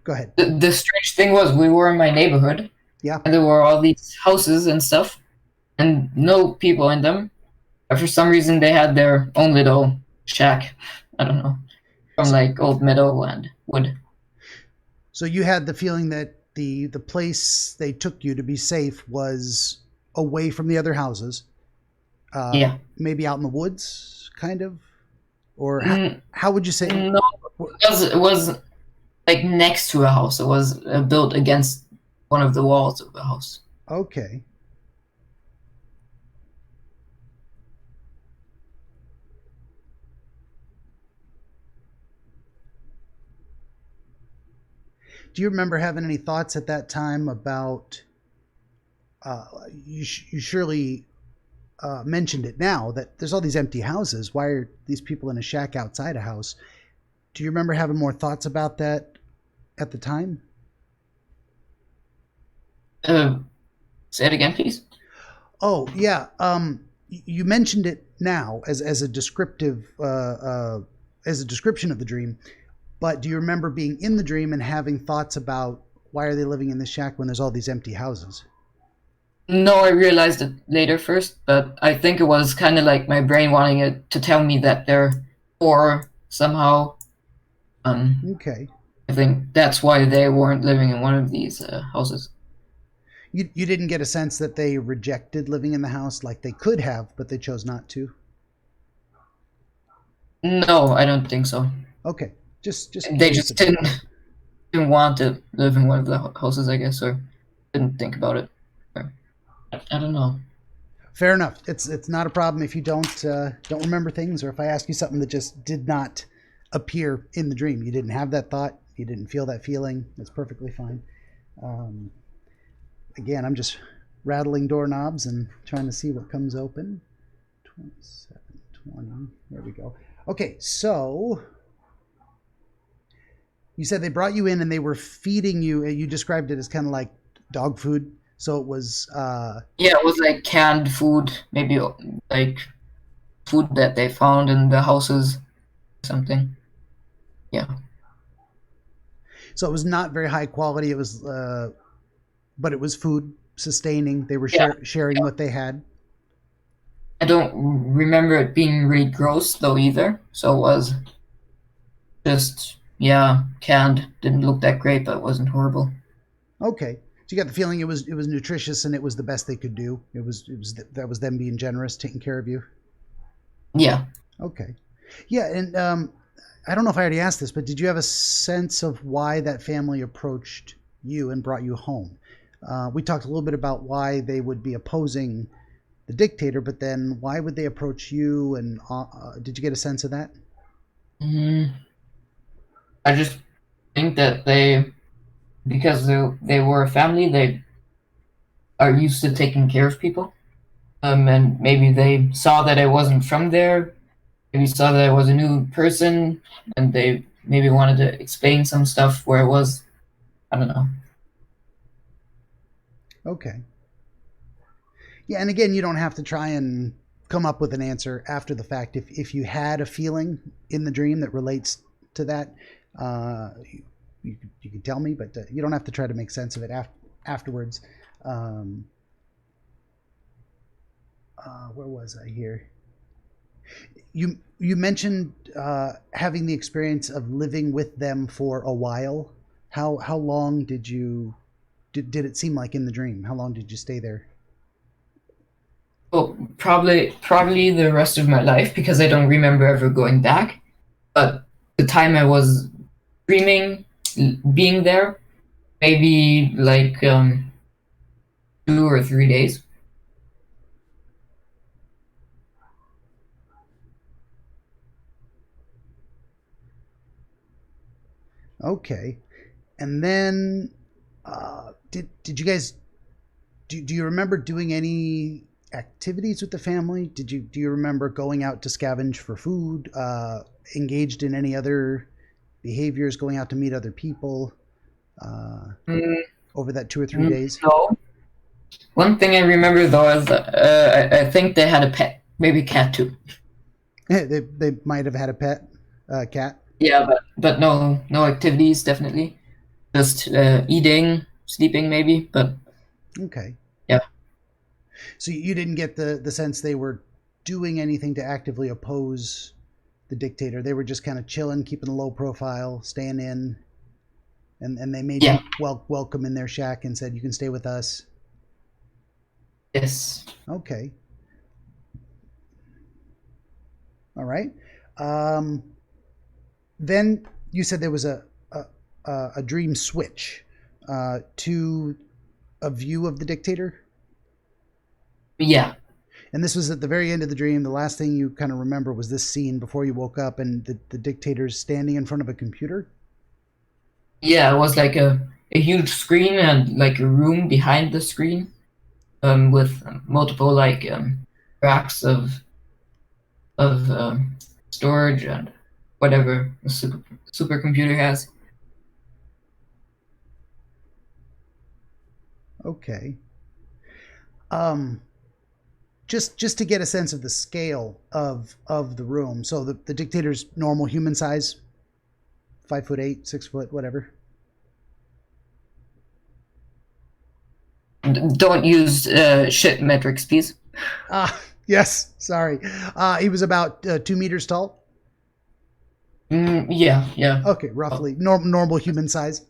Go ahead. the strange thing was we were in my neighborhood, Yeah. and there were all these houses and stuff, and no people in them. But for some reason, they had their own little shack. I don't know, from like old metal and wood. So you had the feeling that the place they took you to be safe was away from the other houses, Yeah. maybe out in the woods, kind of, or Mm, how would you say? no, it was like next to a house. It was built against one of the walls of the house. Okay. Do you remember having any thoughts at that time about? You surely mentioned it now that there's all these empty houses. Why are these people in a shack outside a house? Do you remember having more thoughts about that at the time? Uh, Say it again, please. Oh yeah, you mentioned it now as a as a description of the dream. But do you remember being in the dream and having thoughts about why are they living in this shack when there's all these empty houses? No, I realized it later first, but I think it was kind of like my brain wanting it to tell me that they're poor somehow. Okay. I think that's why they weren't living in one of these houses. You didn't get a sense that they rejected living in the house like they could have, but they chose not to. No, I don't think so. Okay. Just They curious just about that. didn't want to live in one of the houses, I guess, or didn't think about it. Or, I don't know. Fair enough. It's not a problem if you don't remember things, or if I ask you something that just did not appear in the dream. You didn't have that thought. You didn't feel that feeling. That's perfectly fine. Um, Again, I'm just rattling doorknobs and trying to see what comes open. 27, 20. There we go. Okay, so you said they brought you in and they were feeding you. You described it as kind of like dog food. So it was. Yeah, it was like canned food, maybe like food that they found in the houses, something. Yeah. So it was not very high quality. It was, but it was food sustaining. They were Yeah. sharing what they had. I don't remember it being really gross though either. So it was just yeah, canned. Didn't look that great, but it wasn't horrible. Okay, so you got the feeling it was nutritious and it was the best they could do. That was them being generous, taking care of you. Yeah. Okay, yeah, and I don't know if I already asked this, but did you have a sense of why that family approached you and brought you home? We talked a little bit about why they would be opposing the dictator, but then why would they approach you? And did you get a sense of that? Mm, I just think that because they were a family, they are used to taking care of people. And maybe they saw that I wasn't from there. Maybe saw that I was a new person, and they maybe wanted to explain some stuff where it was, I don't know. Okay. Yeah, and again, you don't have to try and come up with an answer after the fact. If you had a feeling in the dream that relates to that, you could tell me, but you don't have to try to make sense of it afterwards. Um, where was I here? You mentioned having the experience of living with them for a while. How long did it seem like in the dream? How long did you stay there? Well, probably the rest of my life, because I don't remember ever going back. But the time I was dreaming, being there, maybe like 2 or 3 days. Okay. And then did you guys do you remember doing any activities with the family? Do you remember going out to scavenge for food? Engaged in any other behaviors? Going out to meet other people? Mm, Over that 2 or 3 days? no. One thing I remember though is I think they had a pet, maybe cat too. They might have had a pet cat. Yeah, but no activities definitely. Just eating, sleeping maybe. But Okay. yeah, So you didn't get the sense they were doing anything to actively oppose the dictator. They were just kind of chilling, keeping a low profile, staying in, and they made you yeah, welcome in their shack and said you can stay with us. yes, Okay. All right. Um, then you said there was a dream switch to a view of the dictator. yeah, And this was at the very end of the dream. The last thing you kind of remember was this scene before you woke up, and the dictator's standing in front of a computer. yeah. It was like a huge screen and like a room behind the screen, with multiple like racks of storage and whatever the supercomputer has. Okay. Um, just to get a sense of the scale of the room. So the dictator's normal human size, 5'8", 6 foot, whatever. Don't use shit metrics, please. Yes. Sorry. He was about 2 meters tall. Yeah, yeah. Okay, Oh, roughly normal human size.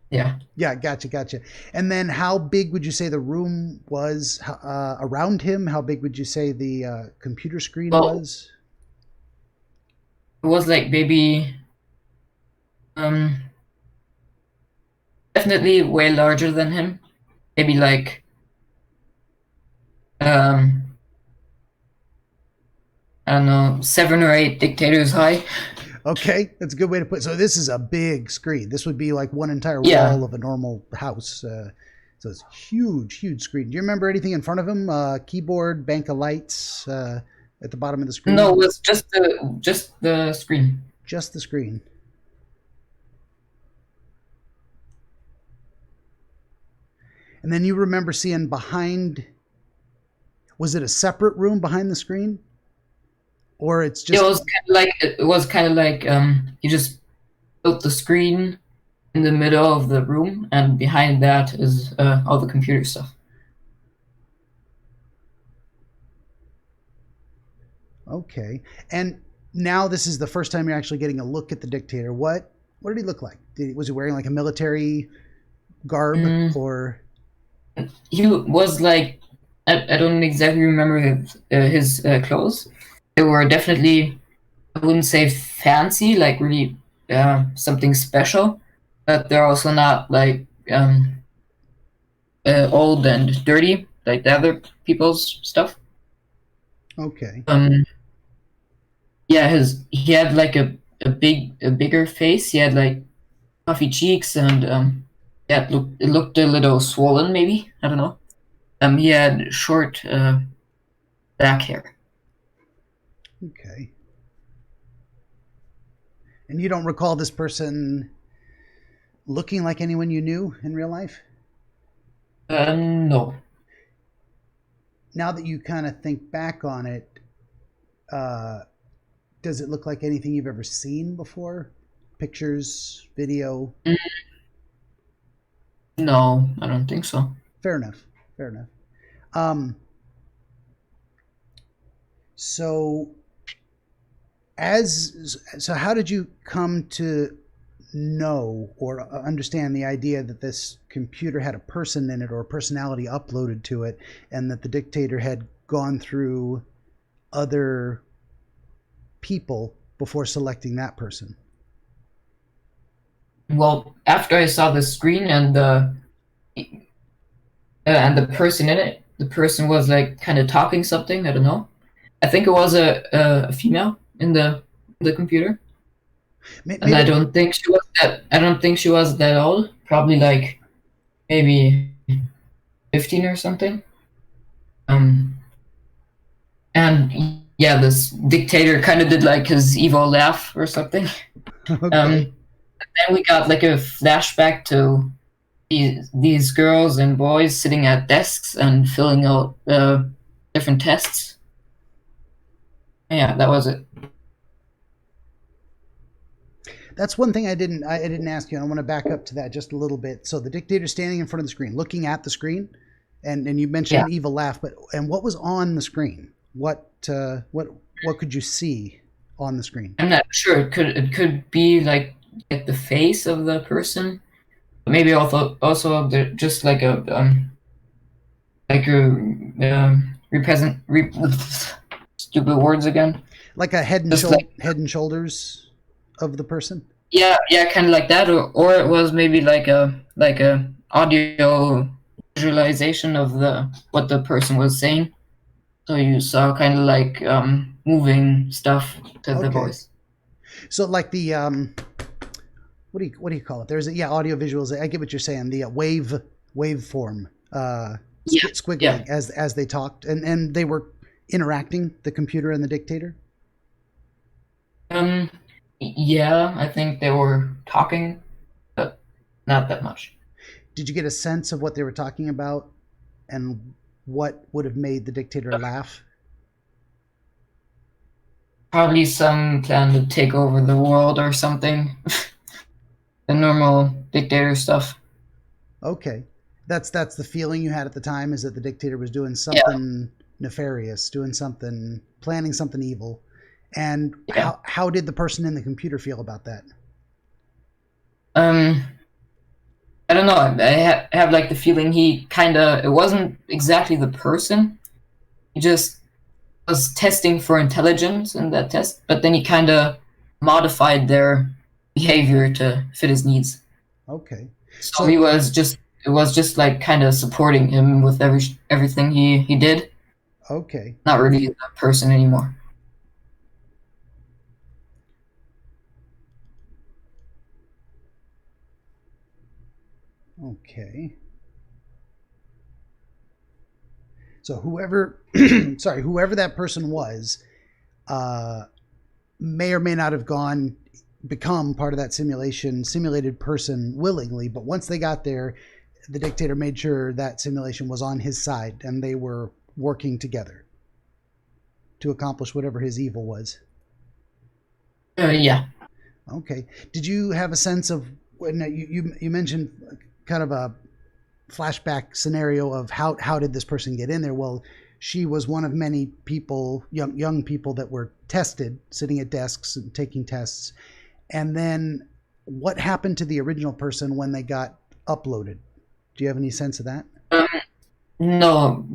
yeah. Yeah, gotcha. And then, how big would you say the room was around him? How big would you say the computer screen Well, was? it was like maybe um definitely way larger than him. Maybe like um I don't know, 7 or 8 dictators high. Okay, that's a good way to put it. So this is a big screen. This would be like one entire Yeah. wall of a normal house. So it's huge screen. Do you remember anything in front of him? Keyboard, bank of lights at the bottom of the No, screen? it was just the screen. Just the screen. And then you remember seeing behind. Was it a separate room behind the screen, or it's It just was kind of like you just built the screen in the middle of the room, and behind that is all the computer stuff. okay? And now this is the first time you're actually getting a look at the dictator. What did he look like? Was he wearing like a military garb Mm, or? he was like I don't exactly remember his clothes. They were definitely, I wouldn't say fancy, like really something special, but they're also not like old and dirty like the other people's stuff. Okay. Um, yeah, his he had like a bigger face. He had like puffy cheeks and yeah, it looked a little swollen, maybe. I don't know. He had short black hair. Okay. And you don't recall this person looking like anyone you knew in real life? No. Now that you kind of think back on it, does it look like anything you've ever seen before? Pictures, video? Mm, No, I don't think so. Fair enough. Fair enough. Um, so how did you come to know or understand the idea that this computer had a person in it or a personality uploaded to it, and that the dictator had gone through other people before selecting that person? Well, after I saw the screen and the person in it, the person was like kind of talking something. I don't know. I think it was a female in the computer, and I Maybe. don't think she was that. I don't think she was that old. Probably like maybe 15 or something. Um, and yeah, this dictator kind of did like his evil laugh or something. Okay. Then we got like a flashback to these girls and boys sitting at desks and filling out different tests. Yeah, that was it. That's one thing I didn't ask you, and I want to back up to that just a little bit. So the dictator standing in front of the screen, looking at the screen, and you mentioned Yeah. an evil laugh, but and what was on the screen? What could you see on the screen? I'm not sure. It could be like the face of the person. Maybe also just like a represent stupid words again. Like a Just like head and shoulders of the person? yeah, kind of like that, or it was maybe like a audio visualization of the what the person was saying. So you saw kind of like moving stuff to the Okay. voice. So like the what do you call it? There's a, yeah, audio visuals. I get what you're saying. The waveform Yeah, yeah. squiggling as they talked, and they were interacting, the computer and the dictator. Um, yeah, I think they were talking, but not that much. Did you get a sense of what they were talking about and what would have made the dictator laugh? Probably some plan to take over the world or something. The normal dictator stuff. Okay, that's the feeling you had at the time, is that the dictator was doing Yeah, something nefarious, doing something, planning something evil. And yeah. how did the person in the computer feel about that? Um, I don't know. I have like the feeling he kind of. It wasn't exactly the person. He just was testing for intelligence in that test, but then he kind of modified their behavior to fit his needs. Okay, So so it was just like kind of supporting him with everything he did. okay, Not really the person anymore. okay. So whoever, sorry, whoever that person was, uh, may or may not have become part of that simulated person willingly. But once they got there, the dictator made sure that simulation was on his side, and they were working together to accomplish whatever his evil was. Yeah. Okay. Did you have a sense of when you mentioned kind of a flashback scenario of how did this person get in there? Well, she was one of many people, young people that were tested, sitting at desks and taking tests. And then what happened to the original person when they got uploaded? Do you have any sense of that? Um, no,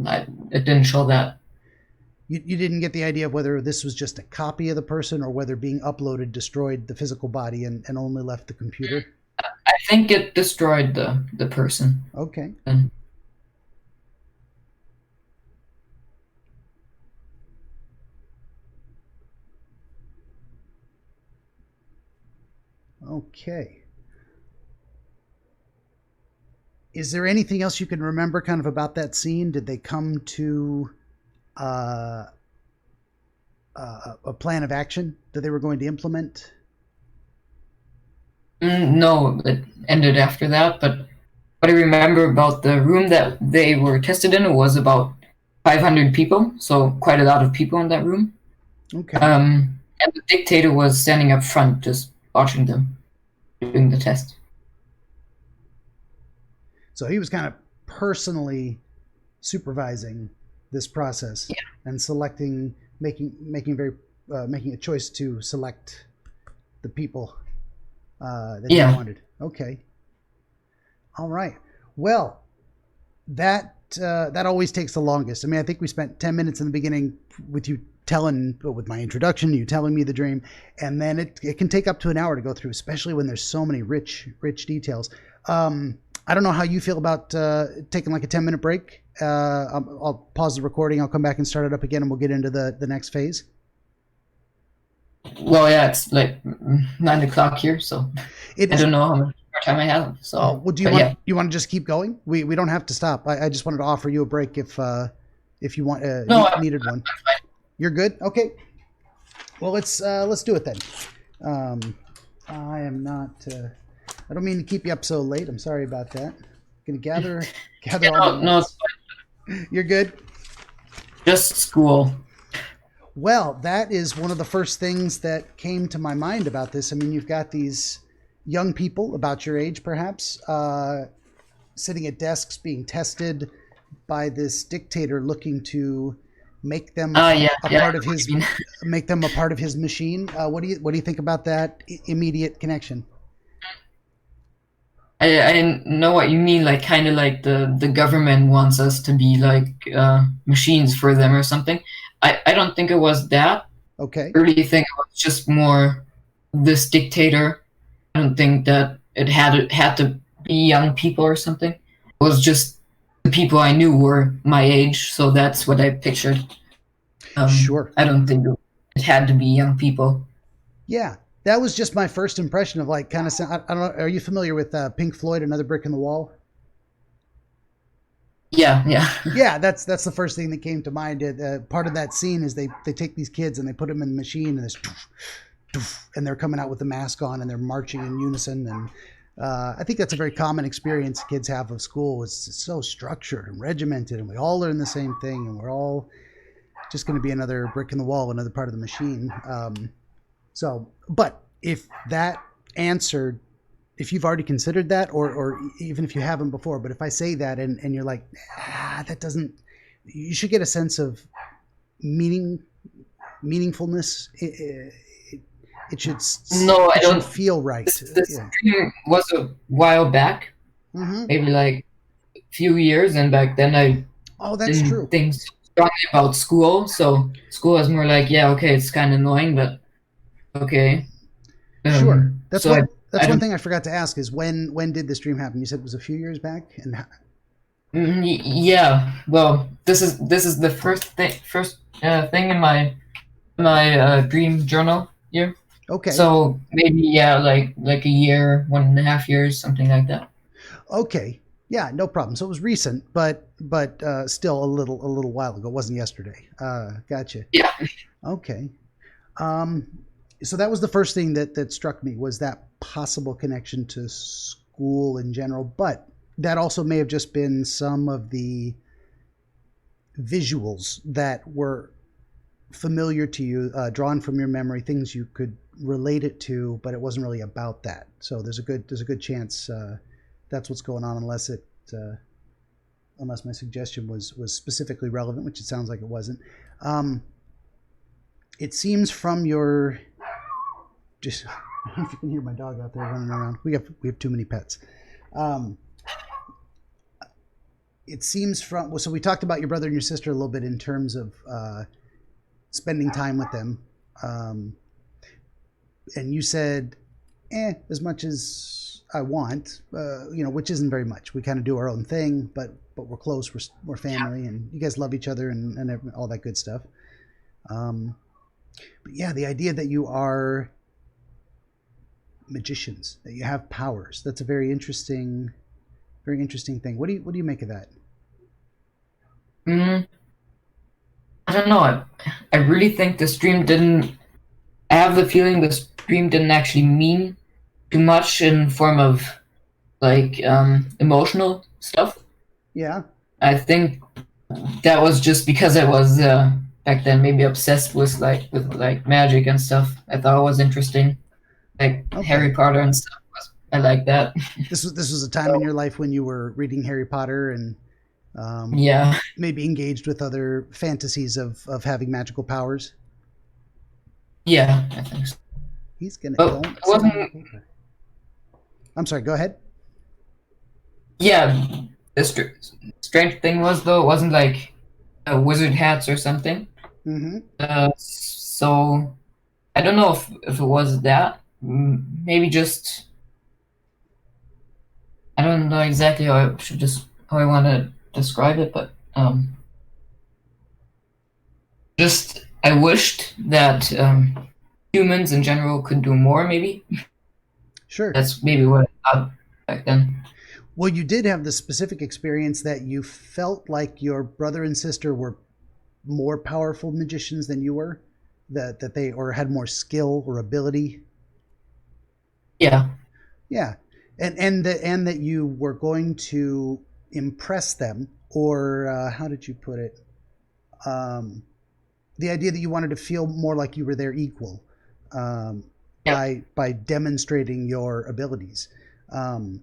it didn't show that. You didn't get the idea of whether this was just a copy of the person or whether being uploaded destroyed the physical body and only left the computer? I think it destroyed the person. Okay. And Okay. Is there anything else you can remember kind of about that scene? Did they come to uh, a plan of action that they were going to implement? No, it ended after that. But what I remember about the room that they were tested in was about 500 people, so quite a lot of people in that room. Okay. And the dictator was standing up front, just watching them doing the test. So he was kind of personally supervising this process Yeah. and selecting, making a choice to select the people that he Yeah. wanted. Okay. All right. Well, that always takes the longest. I mean, I think we spent 10 minutes in the beginning with you with my introduction, you telling me the dream, and then it can take up to an hour to go through, especially when there's so many rich details. I don't know how you feel about taking like a 10-minute break. I'll pause the recording. I'll come back and start it up again, and we'll get into the next phase. Well, yeah, it's like 9 o'clock here, so It I is. don't know how much more time I have. So, Oh, well, do but yeah, you want to just keep going? We don't have to stop. I just wanted to offer you a break if you want no, needed one. You're good. Okay. Well, let's do it then. I am not. I don't mean to keep you up so late. I'm sorry about that. Gonna gather yeah, all no, my no, notes. You're good. just school. Well, that is one of the first things that came to my mind about this. I mean, you've got these young people about your age, perhaps, sitting at desks being tested by this dictator looking to make them Yeah, a yeah. part of his make them a part of his machine. What do you think about that immediate connection? I know what you mean. Like kind of like the government wants us to be like machines for them or something. I don't think it was that. Okay, I really think it was just more this dictator. I don't think that it had to be young people or something. It was just the people I knew were my age, so that's what I pictured. sure. I don't think it had to be young people. Yeah, that was just my first impression of like kind of. I don't know. Are you familiar with Pink Floyd, Another Brick in the Wall? Yeah, yeah, Yeah, that's the first thing that came to mind. Part of that scene is they take these kids and they put them in the machine and this, and they're coming out with the mask on and they're marching in unison. And I think that's a very common experience kids have of school. It's so structured and regimented, and we all learn the same thing, and we're all just going to be another brick in the wall, another part of the machine. But if that answered, if you've already considered that, or even if you haven't before, but if I say that and you're like, that doesn't, you should get a sense of meaningfulness. It should no, I it should don't. feel right. This Yeah. dream was a while back, Mm-hmm. maybe like a few years, and back then I Oh, that's didn't true. think so strongly about school. So school was more like, yeah, okay, it's kind of annoying, but okay. Sure. So I That's one don't. thing I forgot to ask is when did this dream happen? You said it was a few years back, and Yeah. Well, this is the first thing in my dream journal here. okay, So maybe yeah, like a year, 1.5 years, something like that. okay, yeah, no problem. So it was recent, but still a little while ago. It wasn't yesterday. Gotcha. Yeah. Okay. Um, so that was the first thing that struck me was that possible connection to school in general, but that also may have just been some of the visuals that were familiar to you, drawn from your memory, things you could relate it to, but it wasn't really about that. So there's a good chance that's what's going on, unless my suggestion was specifically relevant, which it sounds like it wasn't. Um, it seems from your just I don't know if you can hear my dog out there running around. We have too many pets. Um, it seems from so we talked about your brother and your sister a little bit in terms of spending time with them, um, and you said, as much as I want, which isn't very much. We kind of do our own thing, but we're close. We're family, and you guys love each other and all that good stuff. But yeah, the idea that you are magicians, that you have powers, that's a very interesting thing. What do you make of that? Mm, I don't know. I really think this dream didn't. I have the feeling this dream didn't actually mean too much in form of like emotional stuff. Yeah. I think that was just because I was back then maybe obsessed with magic and stuff. I thought it was interesting, like Harry Okay. Potter and stuff. I like that. This was a time in So your life when you were reading Harry Potter and yeah, maybe engaged with other fantasies of having magical powers. yeah, I think so. He's gonna But don't it sit on wasn't. the paper. I'm sorry. Go ahead. Yeah, the strange thing was though, it wasn't like wizard hats or something. Mm-hmm. So I don't know if it was that. Maybe just I don't know exactly how I want to describe it, but just I wished that humans in general could do more. Maybe Sure. that's maybe what I thought back then. Well, you did have the specific experience that you felt like your brother and sister were more powerful magicians than you were, that they or had more skill or ability. Yeah, Yeah, and that you were going to impress them, or how did you put it? Um, the idea that you wanted to feel more like you were their equal yeah, by demonstrating your abilities. Um,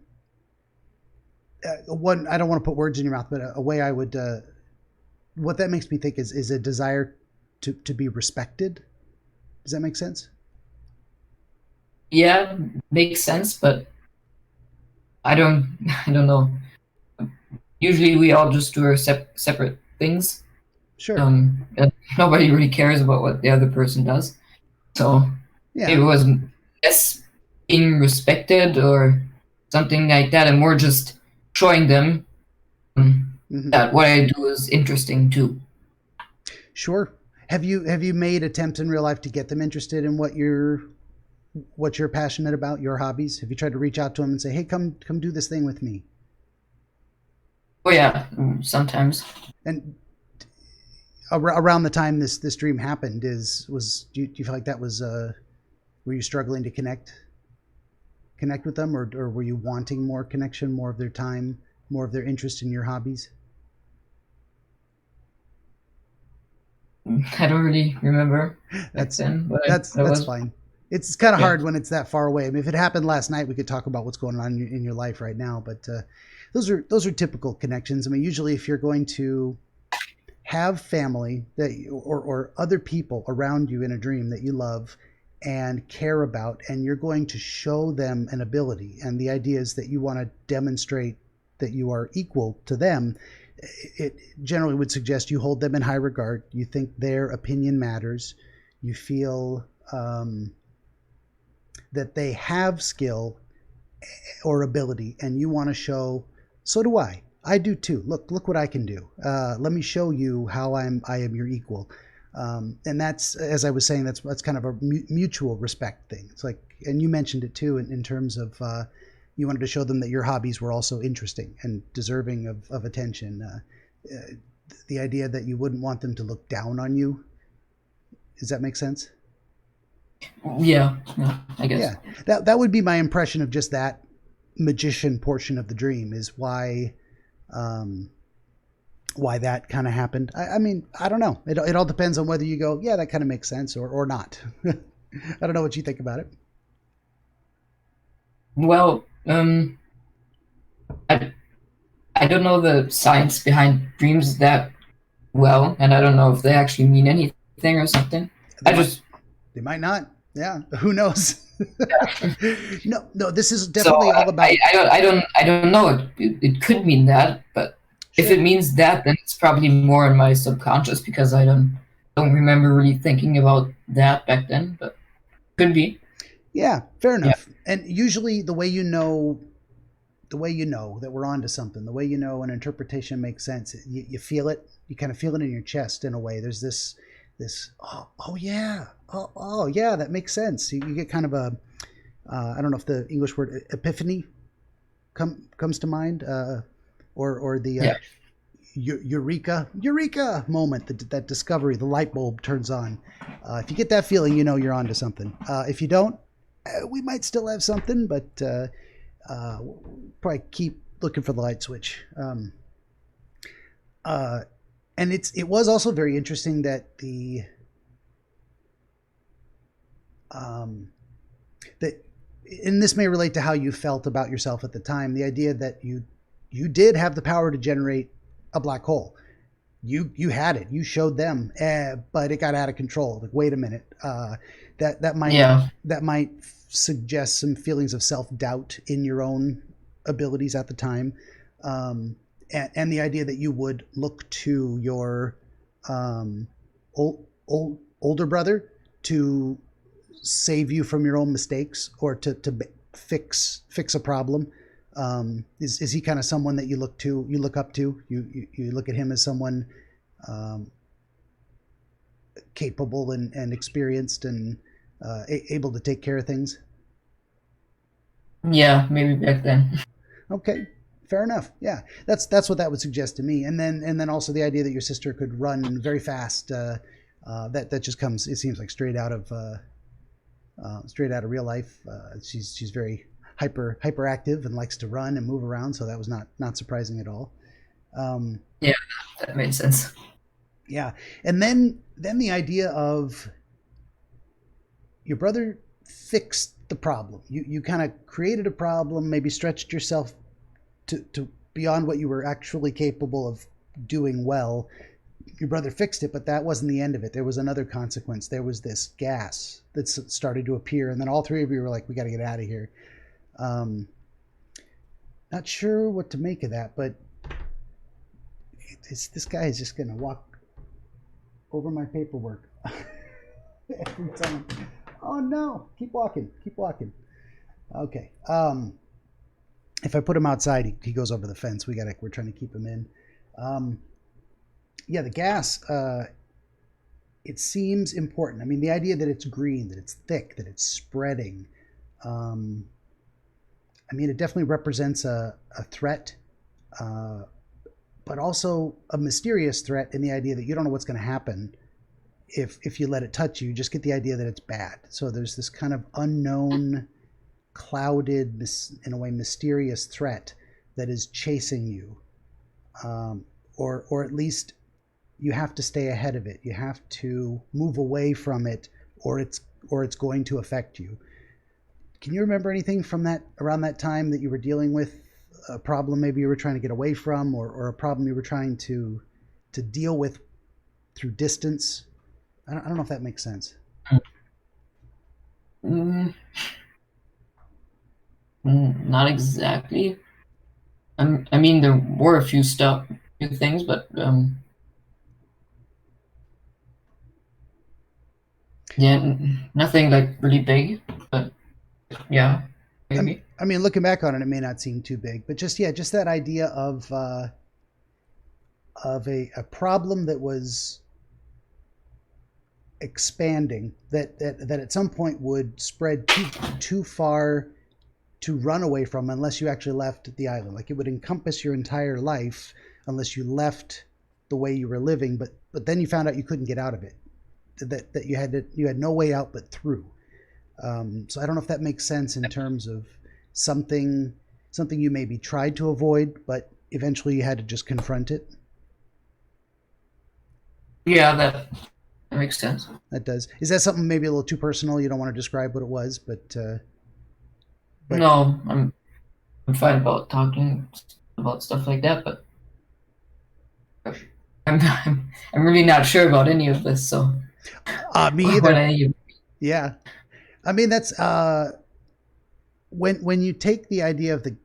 one, I don't want to put words in your mouth, but a way I would what that makes me think is a desire to be respected. Does that make sense? yeah. Makes sense, but I don't I don't know. Usually we all just do our separate things. Sure. And nobody really cares about what the other person does. So maybe Yeah. it was less being respected or something like that, and more just showing them Hmm. that what I do is interesting too. Sure. Have you made attempts in real life to get them interested in what you're passionate about, your hobbies? Have you tried to reach out to them and say, "Hey, come do this thing with me"? Oh yeah, sometimes. And around the time this dream happened, do you feel like that was were you struggling to connect with them, or were you wanting more connection, more of their time, more of their interest in your hobbies? I don't really remember back That's then, but I that's was fine. It's kind of yeah. hard when it's that far away. I mean, if it happened last night, we could talk about what's going on in your life right now. But those are typical connections. I mean, usually if you're going to have family or other people around you in a dream that you love and care about, and you're going to show them an ability, and the idea is that you want to demonstrate that you are equal to them, it generally would suggest you hold them in high regard. You think their opinion matters. You feel that they have skill or ability, and you want to show, so do I do too. Look what I can do. Let me show you how I am your equal. And that's, as I was saying, that's kind of a mutual respect thing. It's like, and you mentioned it too in terms of you wanted to show them that your hobbies were also interesting and deserving of attention. The idea that you wouldn't want them to look down on you. Does that make sense? Yeah, yeah, I guess. Yeah, that would be my impression of just that magician portion of the dream, is um, why that kind of happened. I mean, I don't know. It all depends on whether you go, yeah, that kind of makes sense, or not. I don't know what you think about it. Well, I I don't know the science behind dreams that well, and I don't know if they actually mean anything or something. They I might just they might not. Yeah, who knows? No, this is so definitely all about. I don't know. It could mean that, but if it Sure. means that, then it's probably more in my subconscious because I don't remember really thinking about that back then. But could be. Yeah, fair Yeah. enough. And usually the way you know that we're onto something, the way you know an interpretation makes sense, you feel it. You kind of feel it in your chest in a way. There's this oh yeah, oh yeah, that makes sense. You get kind of a I don't know if the English word epiphany comes to mind, or the Yeah. eureka moment, that discovery, the light bulb turns on. If you get that feeling, you know you're onto something. If you don't, we might still have something, but probably keep looking for the light switch. And it was also very interesting that that, and this may relate to how you felt about yourself at the time, the idea that you did have the power to generate a black hole. You had it. You showed them, but it got out of control. Like, wait a minute. That might suggest some feelings of self-doubt in your own abilities at the time, and the idea that you would look to your older brother to save you from your own mistakes, or to fix a problem. Is he kind of someone that you look up to? You look at him as someone capable and experienced and able to take care of things? Yeah, maybe back then. Okay, fair enough. Yeah, that's what that would suggest to me. And then also the idea that your sister could run very fast. That just comes. It seems like straight out of real life. She's very hyperactive and likes to run and move around. So that was not surprising at all. Yeah, that made sense. Yeah, and then the idea of your brother fixed the problem. You kind of created a problem, maybe stretched yourself to beyond what you were actually capable of doing well. Your brother fixed it, but that wasn't the end of it. There was another consequence. There was this gas that started to appear, and then all three of you were like, we got to get out of here. Not sure what to make of that, but this guy is just going to walk over my paperwork every time. Oh no, keep walking. Okay. If I put him outside, he goes over the fence. We're trying to keep him in. Yeah, the gas, it seems important. I mean, the idea that it's green, that it's thick, that it's spreading. I mean, it definitely represents a threat, but also a mysterious threat in the idea that you don't know what's going to happen if you let it touch you. You just get the idea that it's bad. So there's this kind of unknown, clouded, in a way, mysterious threat that is chasing you, or at least you have to stay ahead of it. You have to move away from it, or it's going to affect you. Can you remember anything from around that time that you were dealing with, a problem maybe you were trying to get away from, or a problem you were trying to deal with through distance? I don't know if that makes sense. Not exactly. I mean, there were a few things, but yeah, nothing like really big. But yeah, maybe. I mean, looking back on it, it may not seem too big, but just that idea of a problem that was expanding, that at some point would spread too far to run away from unless you actually left the island. Like, it would encompass your entire life unless you left the way you were living, but then you found out you couldn't get out of it, that you had no way out but through. So I don't know if that makes sense in terms of something you maybe tried to avoid, but eventually you had to just confront it. Yeah, that makes sense. That does. Is that something maybe a little too personal? You don't want to describe what it was, but no, I'm fine about talking about stuff like that, but I'm really not sure about any of this. So me either. Yeah, I mean, that's when you take the idea of the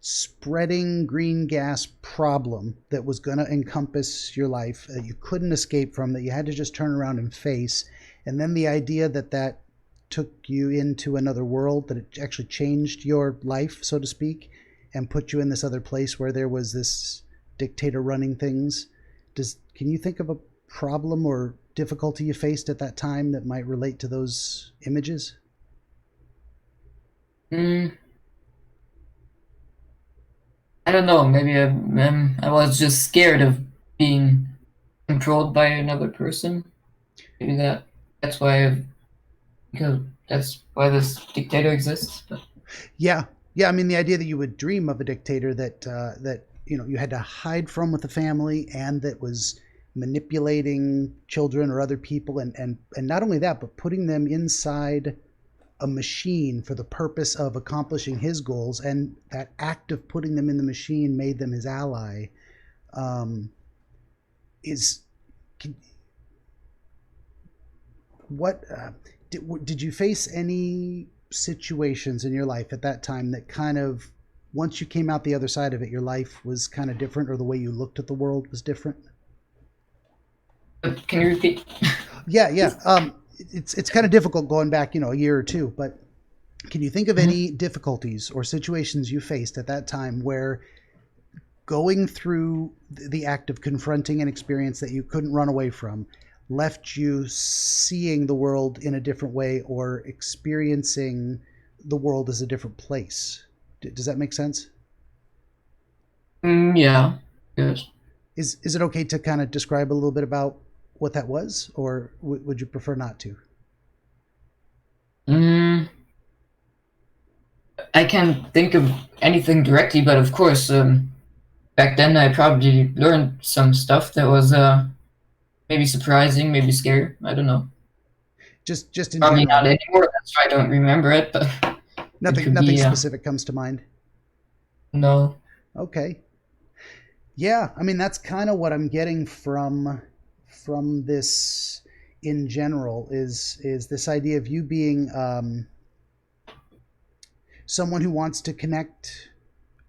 spreading green gas problem that was going to encompass your life, that you couldn't escape from, that you had to just turn around and face, and then the idea that took you into another world, that it actually changed your life, so to speak, and put you in this other place where there was this dictator running things. Can you think of a problem or difficulty you faced at that time that might relate to those images? I don't know. Maybe I was just scared of being controlled by another person. Maybe that's why because that's why this dictator exists. But Yeah, yeah. I mean, the idea that you would dream of a dictator that you had to hide from with the family, and that was manipulating children or other people, and not only that, but putting them inside a machine for the purpose of accomplishing his goals, and that act of putting them in the machine made them his ally. Um, is can, what did you face any situations in your life at that time that kind of, once you came out the other side of it, your life was kind of different, or the way you looked at the world was different? can you repeat? Yeah. It's kind of difficult going back, a year or two, but can you think of Mhm. any difficulties or situations you faced at that time where going through the act of confronting an experience that you couldn't run away from left you seeing the world in a different way, or experiencing the world as a different place? Does that make sense? Yeah. Yes. Is it okay to kind of describe a little bit about what that was, or would you prefer not to? Mm, I can't think of anything directly, but of course, back then I probably learned some stuff that was maybe surprising, maybe scary. I don't know. Just in Probably not general, anymore. That's why I don't remember it. But it could nothing be specific comes to mind. no. Okay. Yeah, I mean, that's kind of what I'm getting from this in general, is this idea of you being someone who wants to connect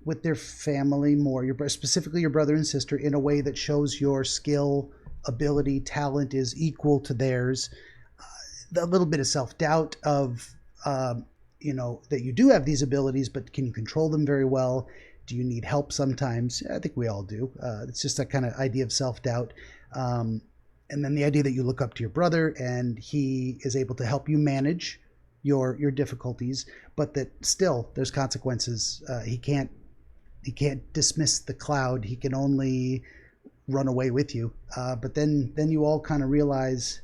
with their family more, specifically your brother and sister, in a way that shows your skill, ability, talent is equal to theirs. A little bit of self-doubt of that you do have these abilities, but can you control them very well? Do you need help sometimes? I think we all do. It's just that kind of idea of self-doubt. um, and then the idea that you look up to your brother and he is able to help you manage your difficulties, but that still there's consequences. He can't dismiss the cloud. He can only run away with you. But then you all kind of realize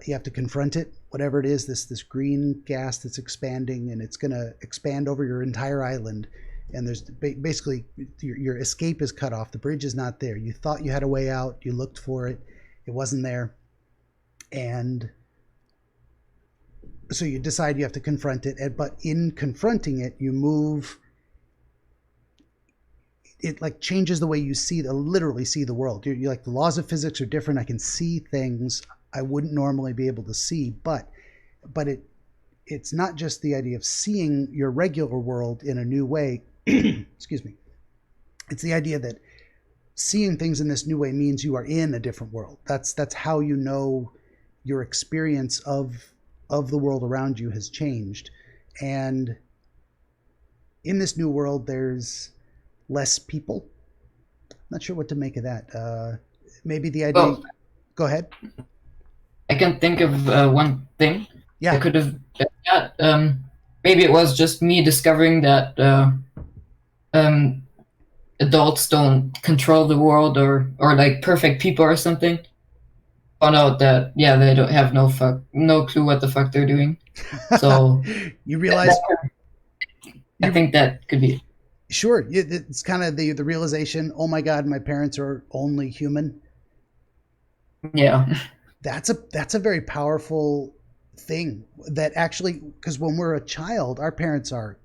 you have to confront it, whatever it is, this green gas that's expanding, and it's going to expand over your entire island. And there's basically your escape is cut off. The bridge is not there. You thought you had a way out. You looked for it. It wasn't there. And so you decide you have to confront it. But in confronting it, you move. It like changes the way you literally see the world. You're like, the laws of physics are different. I can see things I wouldn't normally be able to see, but it's not just the idea of seeing your regular world in a new way. Excuse me. It's the idea that seeing things in this new way means you are in a different world. That's how you know your experience of the world around you has changed. And in this new world, there's less people. Not sure what to make of that. Maybe the idea. Well, Go ahead. I can think of one thing that Yeah. could have been that. Maybe it was just me discovering that um, adults don't control the world, or like perfect people or something. Found out that they don't have no clue what the fuck they're doing. So You that, realize I you think that could be. sure it's kind of the realization, oh my god, my parents are only human. Yeah. That's a very powerful thing, that actually, because when we're a child, our parents are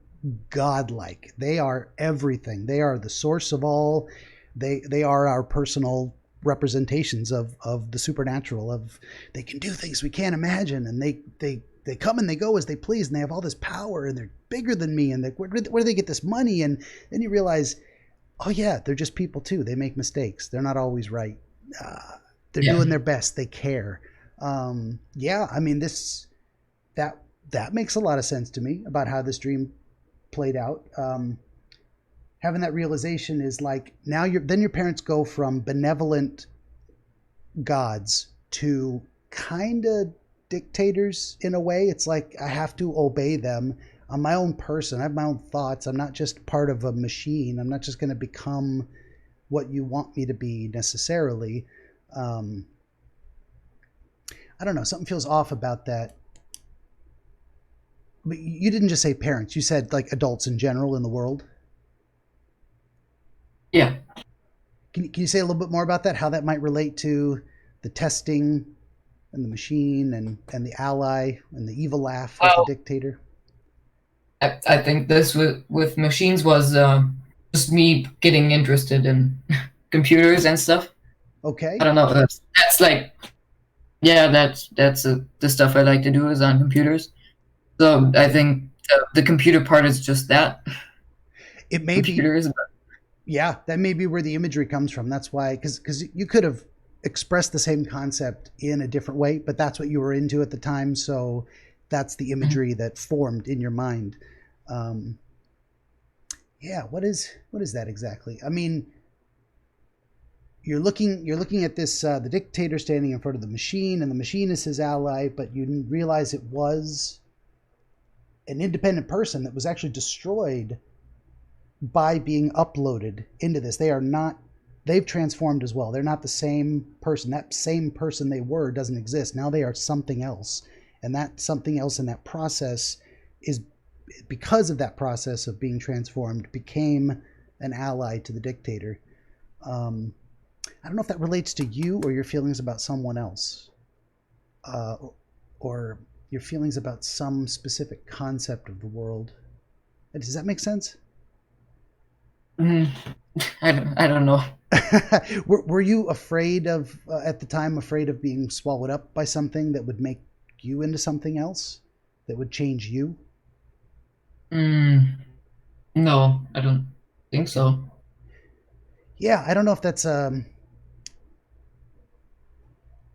godlike. They are everything. They are the source of all. They are our personal representations of the supernatural. Of they can do things we can't imagine, and they come and they go as they please, and they have all this power, and they're bigger than me, and where do they get this money? And then you realize, oh yeah, they're just people too. They make mistakes. They're not always right. They're Yeah. doing their best. They care. Yeah, I mean, that makes a lot of sense to me about how this dream played out. Having that realization is like, now your parents go from benevolent gods to kind of dictators in a way. It's like I have to obey them. I'm my own person. I have my own thoughts. I'm not just part of a machine. I'm not just going to become what you want me to be necessarily. Um, I don't know. Something feels off about that But you didn't just say parents. You said like adults in general in the world. Yeah. Can you say a little bit more about that? How that might relate to the testing and the machine and the ally and the evil laugh of the Well, dictator? I think this with machines was just me getting interested in computers and stuff. I Okay. don't know. That's like, yeah, that's the stuff I like to do is on computers. So I Okay. think the computer part is just that It may be. computers. Yeah, that may be where the imagery comes from. That's why, because you could have expressed the same concept in a different way, but that's what you were into at the time. So that's the imagery that formed in your mind. Um, yeah, what is that exactly? I mean, you're looking at this the dictator standing in front of the machine, and the machine is his ally, but you didn't realize it was an independent person that was actually destroyed by being uploaded into this. They are not, they've transformed as well. They're not the same person. That same person they were doesn't exist. Now they are something else. And that something else in that process is, because of that process of being transformed, became an ally to the dictator. Um, I don't know if that relates to you or your feelings about someone else, uh, or your feelings about some specific concept of the world. Does that make sense? Mm, I don't know. were you afraid of at the time afraid of being swallowed up by something that would make you into something else that would change you? Mm, no, I don't think Okay. so. Yeah, I don't know if that's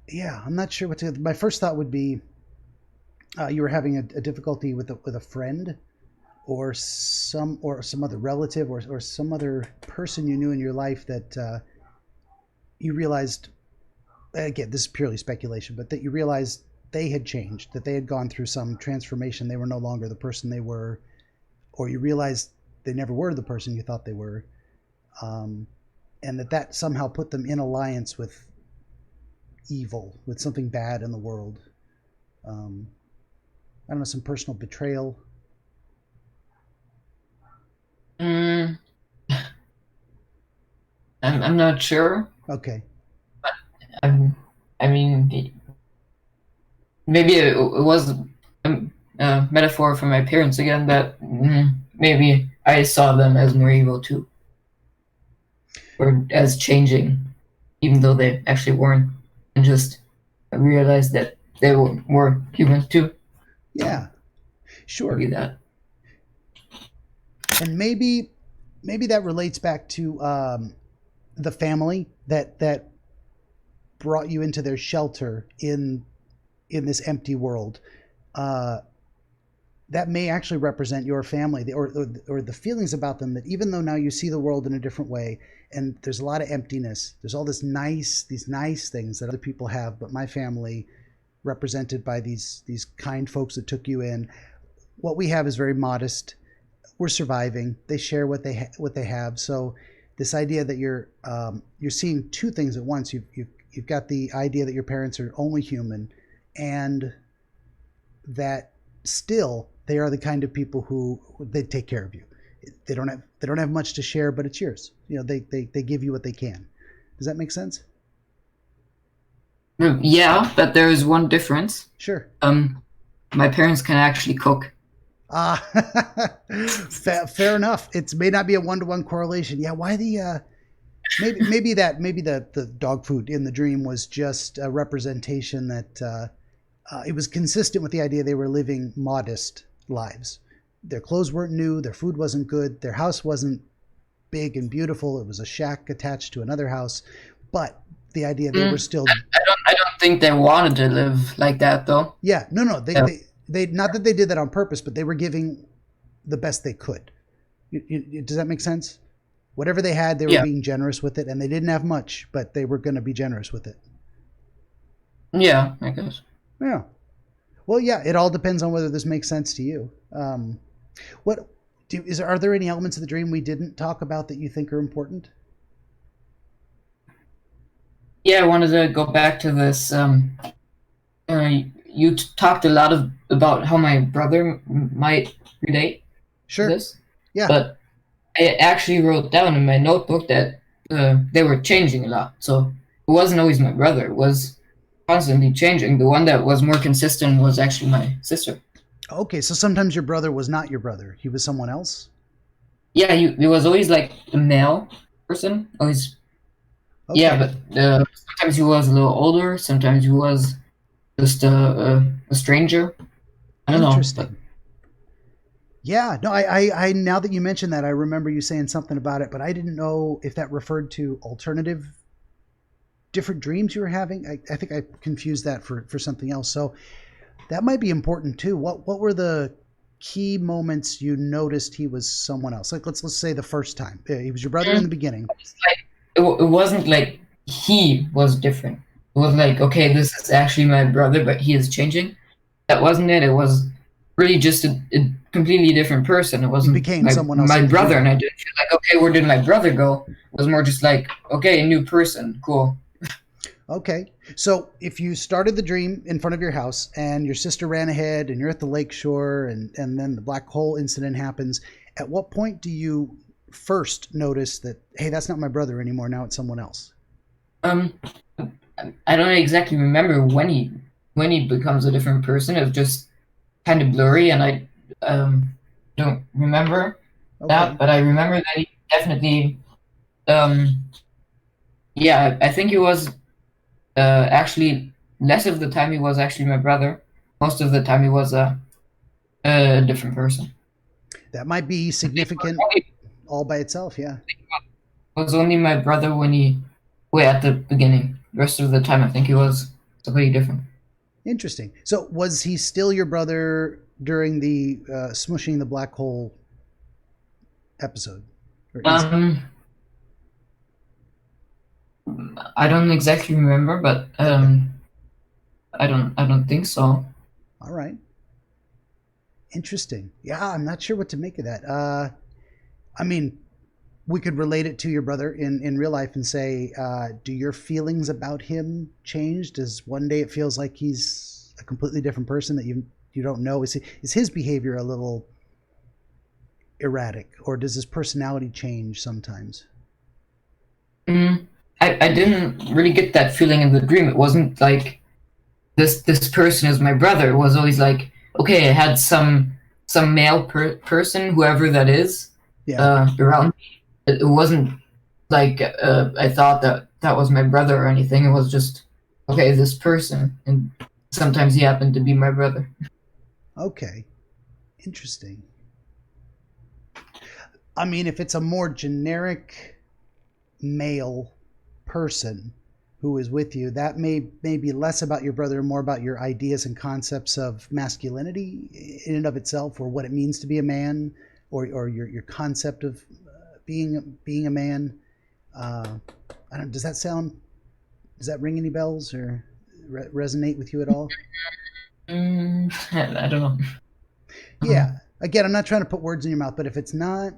yeah, I'm not sure what to. My first thought would be you were having a difficulty with a friend or some other relative or some other person you knew in your life that you realized, again, this is purely speculation, but that you realized they had changed, that they had gone through some transformation. They were no longer the person they were, or you realized they never were the person you thought they were, um, and that somehow put them in alliance with evil, with something bad in the world. Um, I don't know, some personal betrayal. Mm, I'm not sure. Okay. I'm, I mean, maybe it was a metaphor for my parents again that maybe I saw them as more evil too, or as changing, even though they actually weren't, and just realized that they were humans too. So Yeah, sure. maybe that. And maybe that relates back to the family that brought you into their shelter in this empty world. Uh, that may actually represent your family, or the feelings about them, that even though now you see the world in a different way and there's a lot of emptiness, there's all these nice things that other people have, but my family, represented by these kind folks that took you in, what we have is very modest. We're surviving. They share what they have. So this idea that you're seeing two things at once. You've got the idea that your parents are only human, and that still they are the kind of people who they take care of you. They don't have much to share, but it's yours. They give you what they can. Does that make sense? Yeah, but there is one difference. Sure. Um, my parents can actually cook. Ah, fair enough. It may not be a one-to-one correlation. Yeah, why the maybe the dog food in the dream was just a representation that it was consistent with the idea they were living modest lives. Their clothes weren't new, their food wasn't good, their house wasn't big and beautiful. It was a shack attached to another house, but the idea they were still. I don't think they wanted to live like that though. Yeah, no, Yeah. they not that they did that on purpose, but they were giving the best they could. Does that make sense? Whatever they had, they were Yeah. being generous with it, and they didn't have much, but they were going to be generous with it. Yeah, I guess. Yeah. Well, yeah. It all depends on whether this makes sense to you. What are there any elements of the dream we didn't talk about that you think are important? Yeah, I wanted to go back to this. you talked a lot about how my brother might relate to Sure. this, Yeah. but I actually wrote down in my notebook that they were changing a lot. So it wasn't always my brother; it was constantly changing. The one that was more consistent was actually my sister. Okay, so sometimes your brother was not your brother. He was someone else? Yeah, he was always like a male person. Always, yeah, Okay. but sometimes he was a little older. Sometimes he was just a stranger. I don't know, but Interesting. Yeah, no, I now that you mentioned that, I remember you saying something about it, but I didn't know if that referred to alternative, different dreams you were having. I think I confused that for something else. So that might be important too. What were the key moments you noticed he was someone else? Like let's say the first time. He was your brother in the beginning. it's like it wasn't like he was different. It was like, okay, this is actually my brother, but he is changing. That wasn't it. It was really just a completely different person. It He wasn't became my someone else my in the brother, dream. and I didn't feel like, okay, where did my brother go? It was more just like, okay, a new person, cool. Okay. So if you started the dream in front of your house and your sister ran ahead and you're at the lake shore and then the black hole incident happens, at what point do you first notice that, hey, that's not my brother anymore. Now it's someone else? Um, I don't exactly remember when he becomes a different person. It's just kind of blurry, and I don't remember that, Okay. but I remember that he definitely um yeah, I think he was actually less of the time he was actually my brother. Most of the time he was a different person. That might be significant It all by itself. Yeah. was only my brother when he way at the beginning. The rest of the time I think he was completely different. Interesting. So was he still your brother during the smushing the black hole episode or incident? Um I don't exactly remember, but Okay. I don't think so. All right. Interesting. Yeah, I'm not sure what to make of that. I mean, we could relate it to your brother in real life and say, do your feelings about him change? Does one day it feels like he's a completely different person that you don't know? Is his behavior a little erratic, or does his personality change sometimes? Mm, I didn't really get that feeling in the dream. It wasn't like this person is my brother. It was always like, okay, I had some male person, whoever that is, Yeah. around me. It wasn't like I thought that that was my brother or anything. It was just, okay, this person, and sometimes he happened to be my brother. Okay. Interesting. I mean, if it's a more generic male person who is with you, that may be less about your brother and more about your ideas and concepts of masculinity in and of itself, or what it means to be a man, or your concept of being a man. Uh, I don't. Does that sound? Does that ring any bells or resonate with you at all? I don't know. Yeah. Again, I'm not trying to put words in your mouth, but if it's not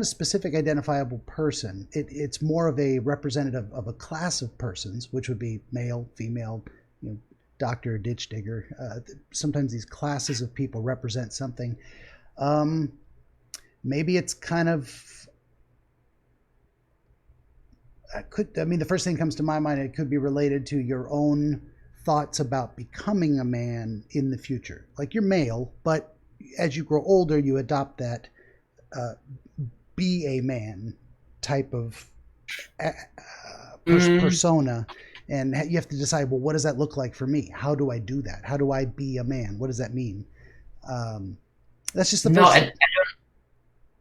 a specific identifiable person. It's more of a representative of a class of persons, which would be male, female, you know, doctor, ditch digger. Sometimes these classes of people represent something. Um, Maybe it's kind of I mean, the first thing that comes to my mind, it could be related to your own thoughts about becoming a man in the future. Like you're male, but as you grow older, you adopt that uh, be a man type of Mm, persona, and you have to decide, well, what does that look like for me? How do I do that? How do I be a man? What does that mean? Um, that's just the no, first.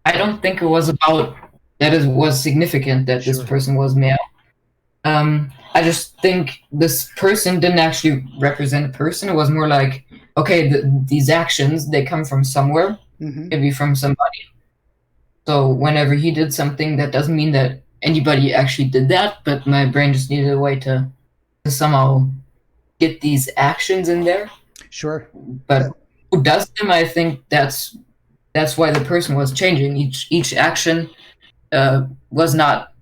I don't think it was about that. It was significant that this Sure. person was male. I just think this person didn't actually represent a person. It was more like, okay, these actions, they come from somewhere, Hmm. maybe from somebody. So whenever he did something, that doesn't mean that anybody actually did that, but my brain just needed a way to somehow get these actions in there. Sure. But That who does them? I think that's why the person was changing. Each action was not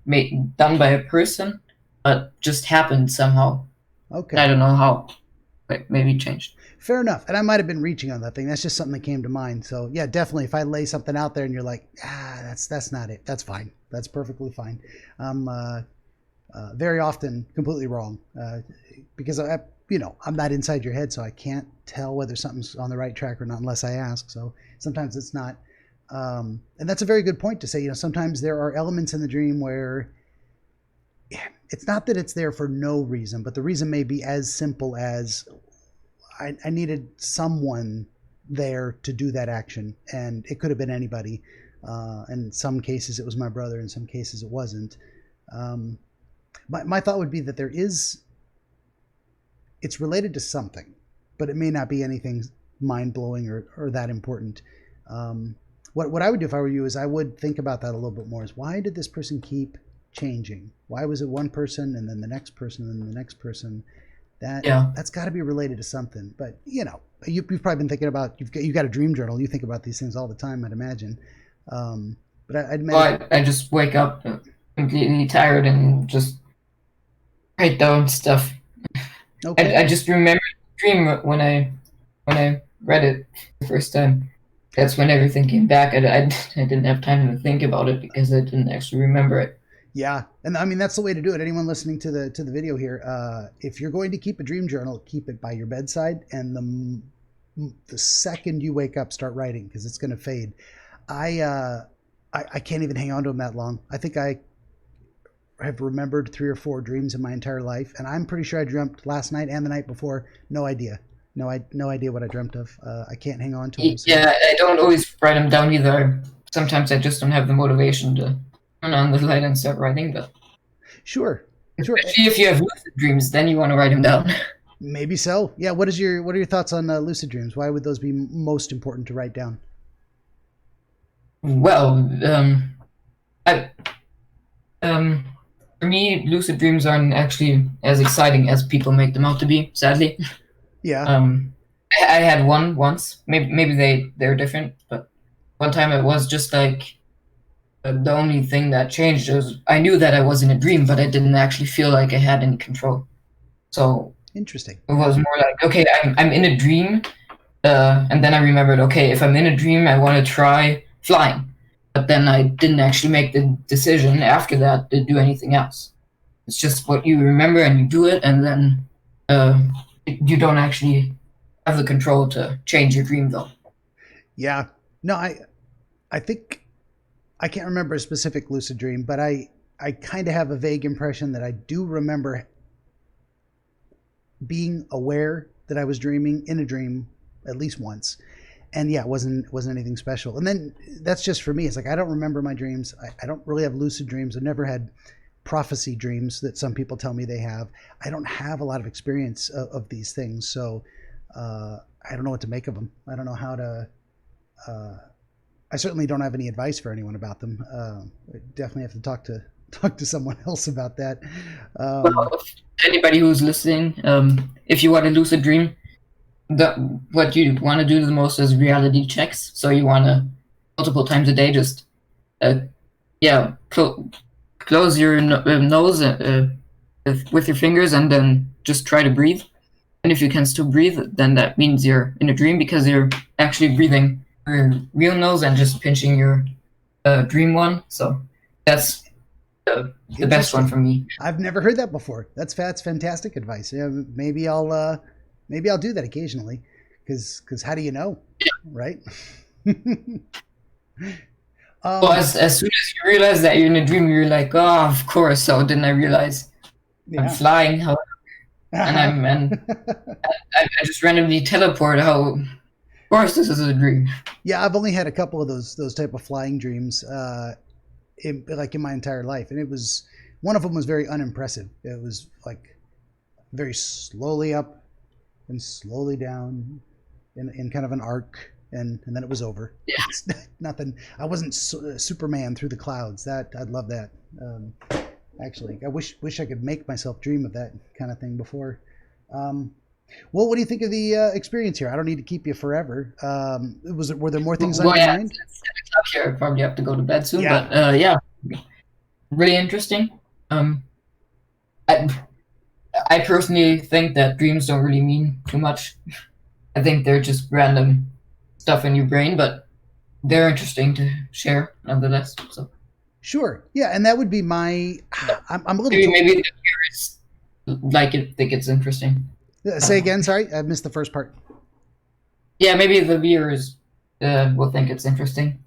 done by a person, but just happened somehow. I okay. don't know how. maybe changed. Fair enough. And I might have been reaching on that thing. That's just something that came to mind. So yeah, definitely. If I lay something out there and you're like, that's not it. That's fine. That's perfectly fine. I'm very often completely wrong because I'm not inside your head, so I can't tell whether something's on the right track or not unless I ask. So sometimes it's not. And that's a very good point to say. Sometimes there are elements in the dream where it's not that it's there for no reason, but the reason may be as simple as I needed someone there to do that action, and it could have been anybody. In some cases, it was my brother. In some cases, it wasn't. My thought would be that it's related to something, but it may not be anything mind-blowing or that important. What I would do if I were you is I would think about that a little bit more. Is why did this person keep changing? Why was it one person and then the next person and then the next person? That's got to be related to something. But you've probably been thinking about you've got a dream journal. You think about these things all the time, I'd imagine. But I'd imagine. I just wake up completely tired and just write down stuff. Okay. I just remember the dream when I read it the first time. That's when everything came back. I didn't have time to think about it because I didn't actually remember it. Yeah, and I mean that's the way to do it. Anyone listening to the video here, if you're going to keep a dream journal, keep it by your bedside, and the second you wake up, start writing because it's going to fade. I can't even hang on to them that long. I think I have remembered 3 or 4 dreams in my entire life, and I'm pretty sure I dreamt last night and the night before. No idea what I dreamt of. I can't hang on to them. So. Yeah, I don't always write them down either. Sometimes I just don't have the motivation to turn on the light and start writing. But sure. Especially if you have lucid dreams, then you want to write them down. Maybe so. Yeah. What are your thoughts on lucid dreams? Why would those be most important to write down? Well, for me, lucid dreams aren't actually as exciting as people make them out to be. Sadly. Yeah. I had one once. Maybe they're different, but one time it was just like the only thing that changed was I knew that I was in a dream, but I didn't actually feel like I had any control. So interesting. It was more like, okay, I'm in a dream, and then I remembered, okay, if I'm in a dream, I want to try flying, but then I didn't actually make the decision after that to do anything else. It's just what you remember and you do it, and then you don't actually have the control to change your dream, though. Yeah. No, I think I can't remember a specific lucid dream, but I kind of have a vague impression that I do remember being aware that I was dreaming in a dream at least once. And yeah, it wasn't anything special. And then that's just for me. It's like I don't remember my dreams. I don't really have lucid dreams. I've never had prophecy dreams that some people tell me they have. I don't have a lot of experience of these things, so I don't know what to make of them. I don't know how to. I certainly don't have any advice for anyone about them. I definitely have to talk to someone else about that. Well, anybody who's listening, if you want a lucid dream, what you want to do the most is reality checks. So you want to multiple times a day just close your nose with your fingers and then just try to breathe. And if you can still breathe, then that means you're in a dream because you're actually breathing your real nose and just pinching your dream one. So that's the best one for me. I've never heard that before. That's fantastic advice. Yeah, maybe I'll do that occasionally because how do you know, right? Well, as soon as you realize that you're in a dream, you're like, oh, of course. So didn't I realize I'm flying? And I just randomly teleport. How? Of course, this is a dream. Yeah, I've only had a couple of those type of flying dreams, in my entire life, and one of them was very unimpressive. It was like very slowly up and slowly down in kind of an arc. And then it was over. Yeah. It's nothing. I wasn't Superman through the clouds. I'd love that. Actually, I wish I could make myself dream of that kind of thing before. Well, what do you think of the experience here? I don't need to keep you forever. Were there more things on your mind? It's 10 o'clock here. I probably have to go to bed soon. Yeah. But really interesting. I I personally think that dreams don't really mean too much. I think they're just random stuff in your brain, but they're interesting to share nonetheless. So Sure. Yeah, and that would be my. I'm a little. maybe the viewers think it's interesting. Say again. Sorry, I missed the first part. Yeah, maybe the viewers will think it's interesting.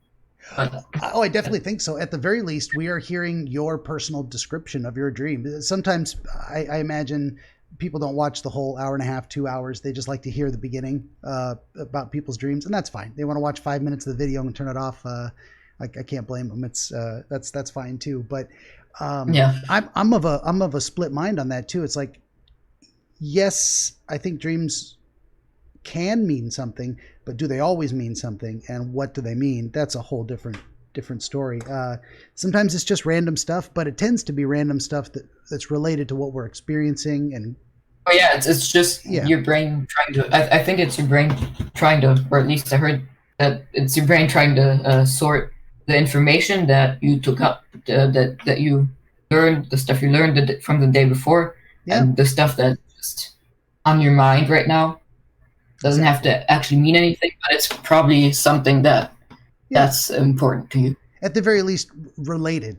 But, I definitely think so. At the very least, we are hearing your personal description of your dream. Sometimes I imagine people don't watch the whole hour and a half, 2 hours. They just like to hear the beginning about people's dreams, and that's fine. They want to watch 5 minutes of the video and turn it off. I can't blame them. It's that's fine too. But yeah, I'm of a split mind on that too. It's like, yes, I think dreams can mean something, but do they always mean something, and what do they mean? That's a whole different story. Sometimes it's just random stuff, but it tends to be random stuff that's related to what we're experiencing. And oh yeah, it's just your brain trying to. I think it's your brain trying to, or at least I heard that it's your brain trying to sort the information that you took up, that you learned, the stuff you learned from the day before, and the stuff that's just on your mind right now. Doesn't have to actually mean anything, but it's probably something that's important to you. At the very least, related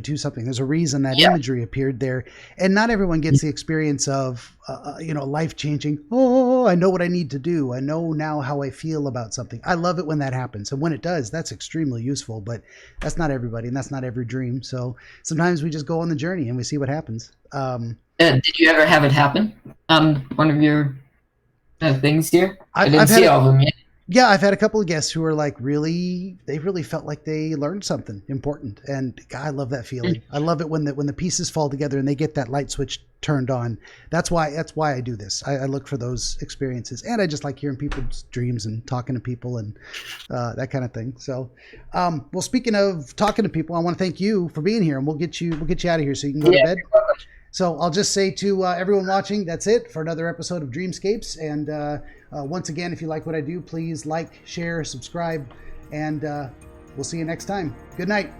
to something. There's a reason that imagery appeared there, and not everyone gets the experience of life changing. Oh, I know what I need to do. I know now how I feel about something. I love it when that happens, and when it does, that's extremely useful. But that's not everybody, and that's not every dream. So sometimes we just go on the journey and we see what happens. Did you ever have it happen on one of your things here? I didn't see all of them yet. Yeah, I've had a couple of guests who are like they really felt like they learned something important, and God, I love that feeling. I love it when the pieces fall together and they get that light switch turned on. That's why I do this. I look for those experiences, and I just like hearing people's dreams and talking to people and that kind of thing. So, well, speaking of talking to people, I want to thank you for being here, and we'll get you out of here so you can go to bed. So I'll just say to everyone watching, that's it for another episode of Dreamscapes. And once again, if you like what I do, please like, share, subscribe, and we'll see you next time. Good night.